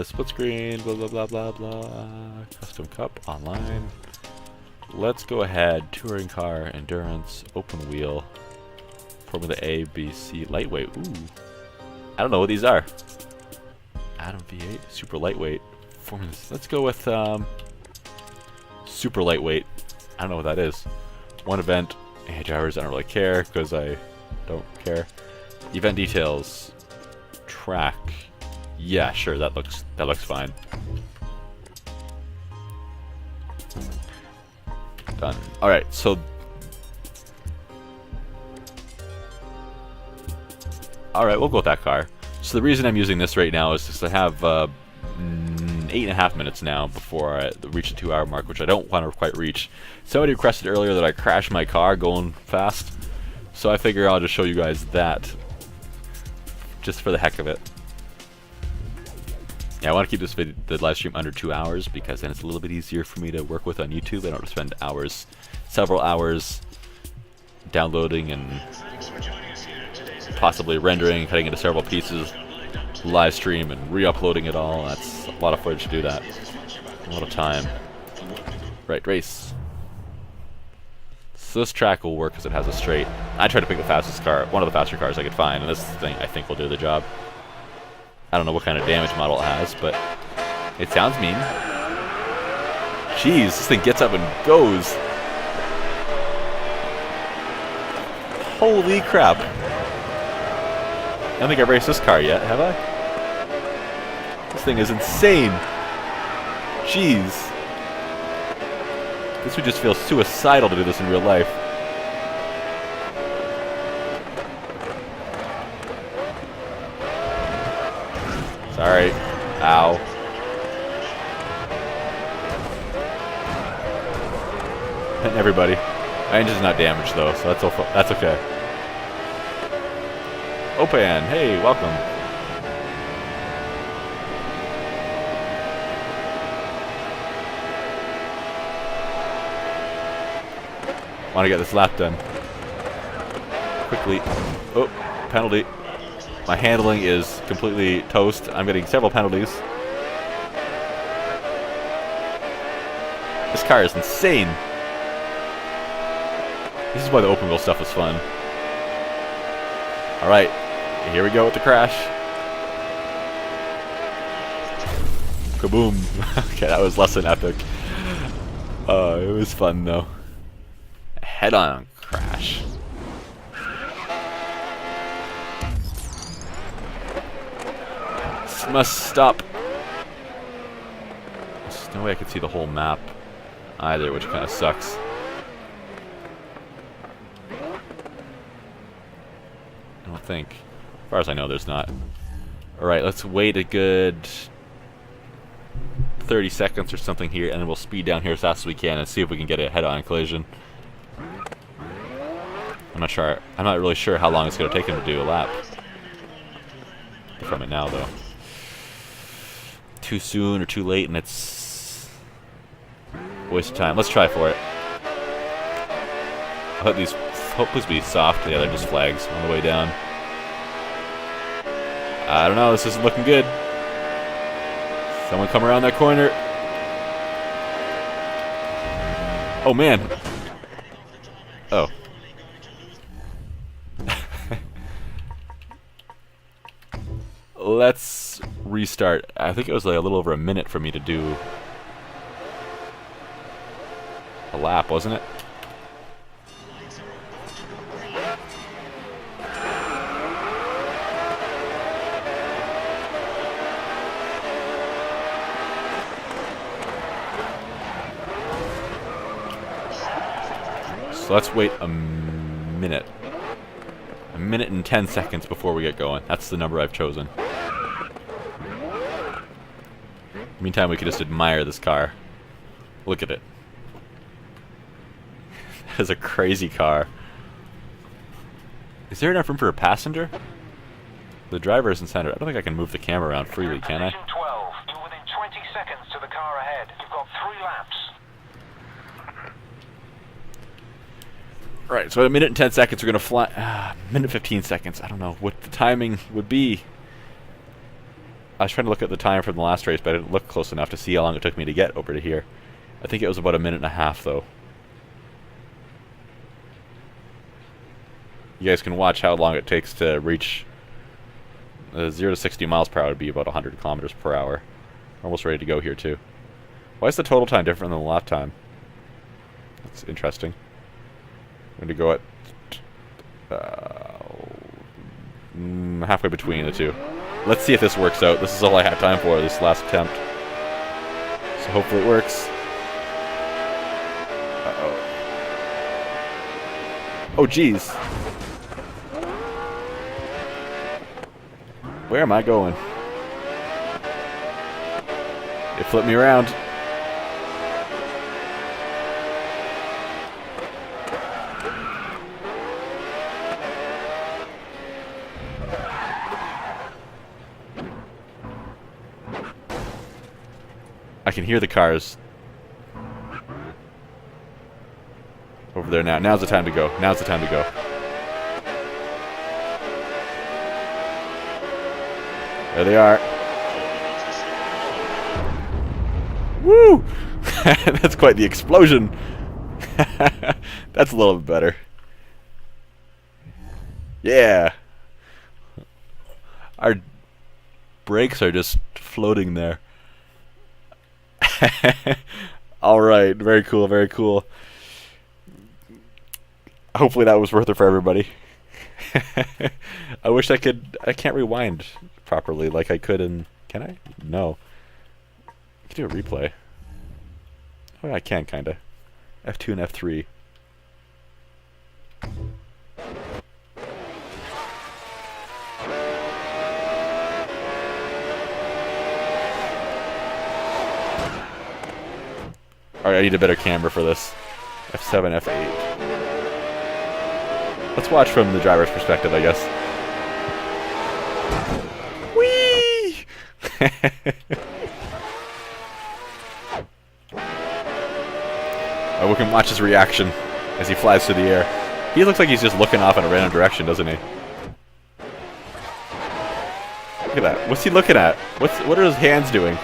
Split screen, blah blah blah blah blah. Custom cup online. Let's go ahead. Touring car, endurance, open wheel, Formula A, B, C, lightweight. Ooh, I don't know what these are. Atom V8, super lightweight. Formula. Let's go with super lightweight. I don't know what that is. One event, 8 hours. I don't really care because I don't care. Event details, track. Yeah, sure. That looks fine. Done. All right. So. All right, we'll go with that car. So the reason I'm using this right now is because I have 8.5 minutes now before I reach the 2-hour mark, which I don't want to quite reach. Somebody requested earlier that I crash my car going fast, so I figure I'll just show you guys that, just for the heck of it. Yeah, I want to keep this the live stream under 2 hours because then it's a little bit easier for me to work with on YouTube. I don't have to spend hours, several hours, downloading and possibly rendering, cutting into several pieces, live stream and re-uploading it all. That's a lot of footage to do that. A lot of time. Right, race. So this track will work because it has a straight. I tried to pick the fastest car, one of the faster cars I could find, and this thing I think will do the job. I don't know what kind of damage model it has, but it sounds mean. Jeez, this thing gets up and goes. Holy crap. I don't think I've raced this car yet, have I? This thing is insane. Jeez. This would just feel suicidal to do this in real life. Sorry. Ow. Hitting everybody. My engine's not damaged though, so that's okay. Opan, hey, welcome. Want to get this lap done quickly. Oh, penalty. My handling is completely toast. I'm getting several penalties. This car is insane. This is why the open wheel stuff is fun. Alright, here we go with the crash. Kaboom. Okay, that was less than epic. It was fun though. Head-on crash. This must stop. There's no way I can see the whole map either, which kind of sucks. I don't think. As far as I know, there's not. Alright, let's wait a good 30 seconds or something here, and then we'll speed down here as fast as we can and see if we can get a head-on collision. I'm not sure. I'm not really sure how long it's going to take him to do a lap. From it now, though. Too soon or too late, and it's a waste of time. Let's try for it. I hope these please be soft. Yeah, they're just flags on the way down. I don't know. This isn't looking good. Someone come around that corner. Oh man. Oh. Let's restart. I think it was like a little over a minute for me to do a lap, wasn't it? So let's wait a minute. A minute and 10 seconds before we get going. That's the number I've chosen. Meantime, we can just admire this car. Look at it. That is a crazy car. Is there enough room for a passenger? The driver is in center. I don't think I can move the camera around freely, can I? Position 12. You're within 20 seconds to the car ahead. You've got 3 laps. Alright, so at a minute and 10 seconds, we're going to fly. Minute 15 seconds. I don't know what the timing would be. I was trying to look at the time from the last race, but I didn't look close enough to see how long it took me to get over to here. I think it was about a minute and a half, though. You guys can watch how long it takes to reach 0 to 60 miles per hour would be about 100 kilometers per hour. Almost ready to go here, too. Why is the total time different than the lap time? That's interesting. I'm going to go at halfway between the two. Let's see if this works out. This is all I had time for, this last attempt. So hopefully it works. Uh-oh. Oh, jeez. Where am I going? It flipped me around. I can hear the cars over there now. Now's the time to go. Now's the time to go. There they are. Woo! That's quite the explosion. That's a little bit better. Yeah. Our brakes are just floating there. Alright, very cool, very cool. Hopefully that was worth it for everybody. I wish I could... I can't rewind properly like I could in... Can I? No. I can do a replay. Oh, I can, kinda. F2 and F3. Alright, I need a better camera for this. F7, F8. Let's watch from the driver's perspective, I guess. Whee! Oh, we can watch his reaction as he flies through the air. He looks like he's just looking off in a random direction, doesn't he? Look at that. What's he looking at? What are his hands doing?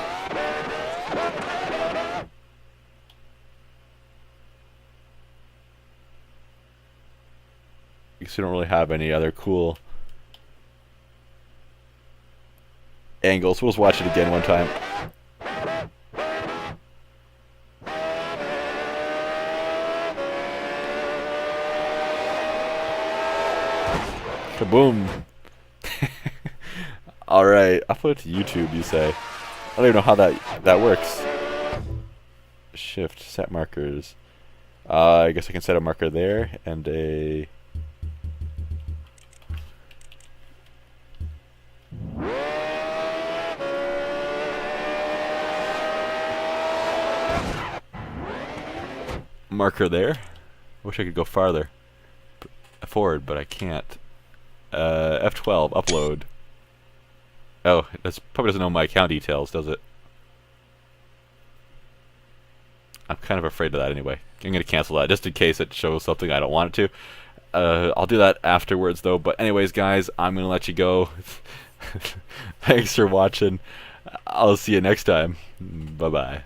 Because we don't really have any other cool angles. We'll just watch it again one time. Kaboom! Alright, I'll put it to YouTube, you say. I don't even know how that works. Shift, set markers. I guess I can set a marker there and a... marker there. I wish I could go farther forward, but I can't. F12, upload. Oh, that probably doesn't know my account details, does it? I'm kind of afraid of that anyway. I'm going to cancel that just in case it shows something I don't want it to. I'll do that afterwards though. But anyways, guys, I'm going to let you go. Thanks for watching. I'll see you next time. Bye-bye.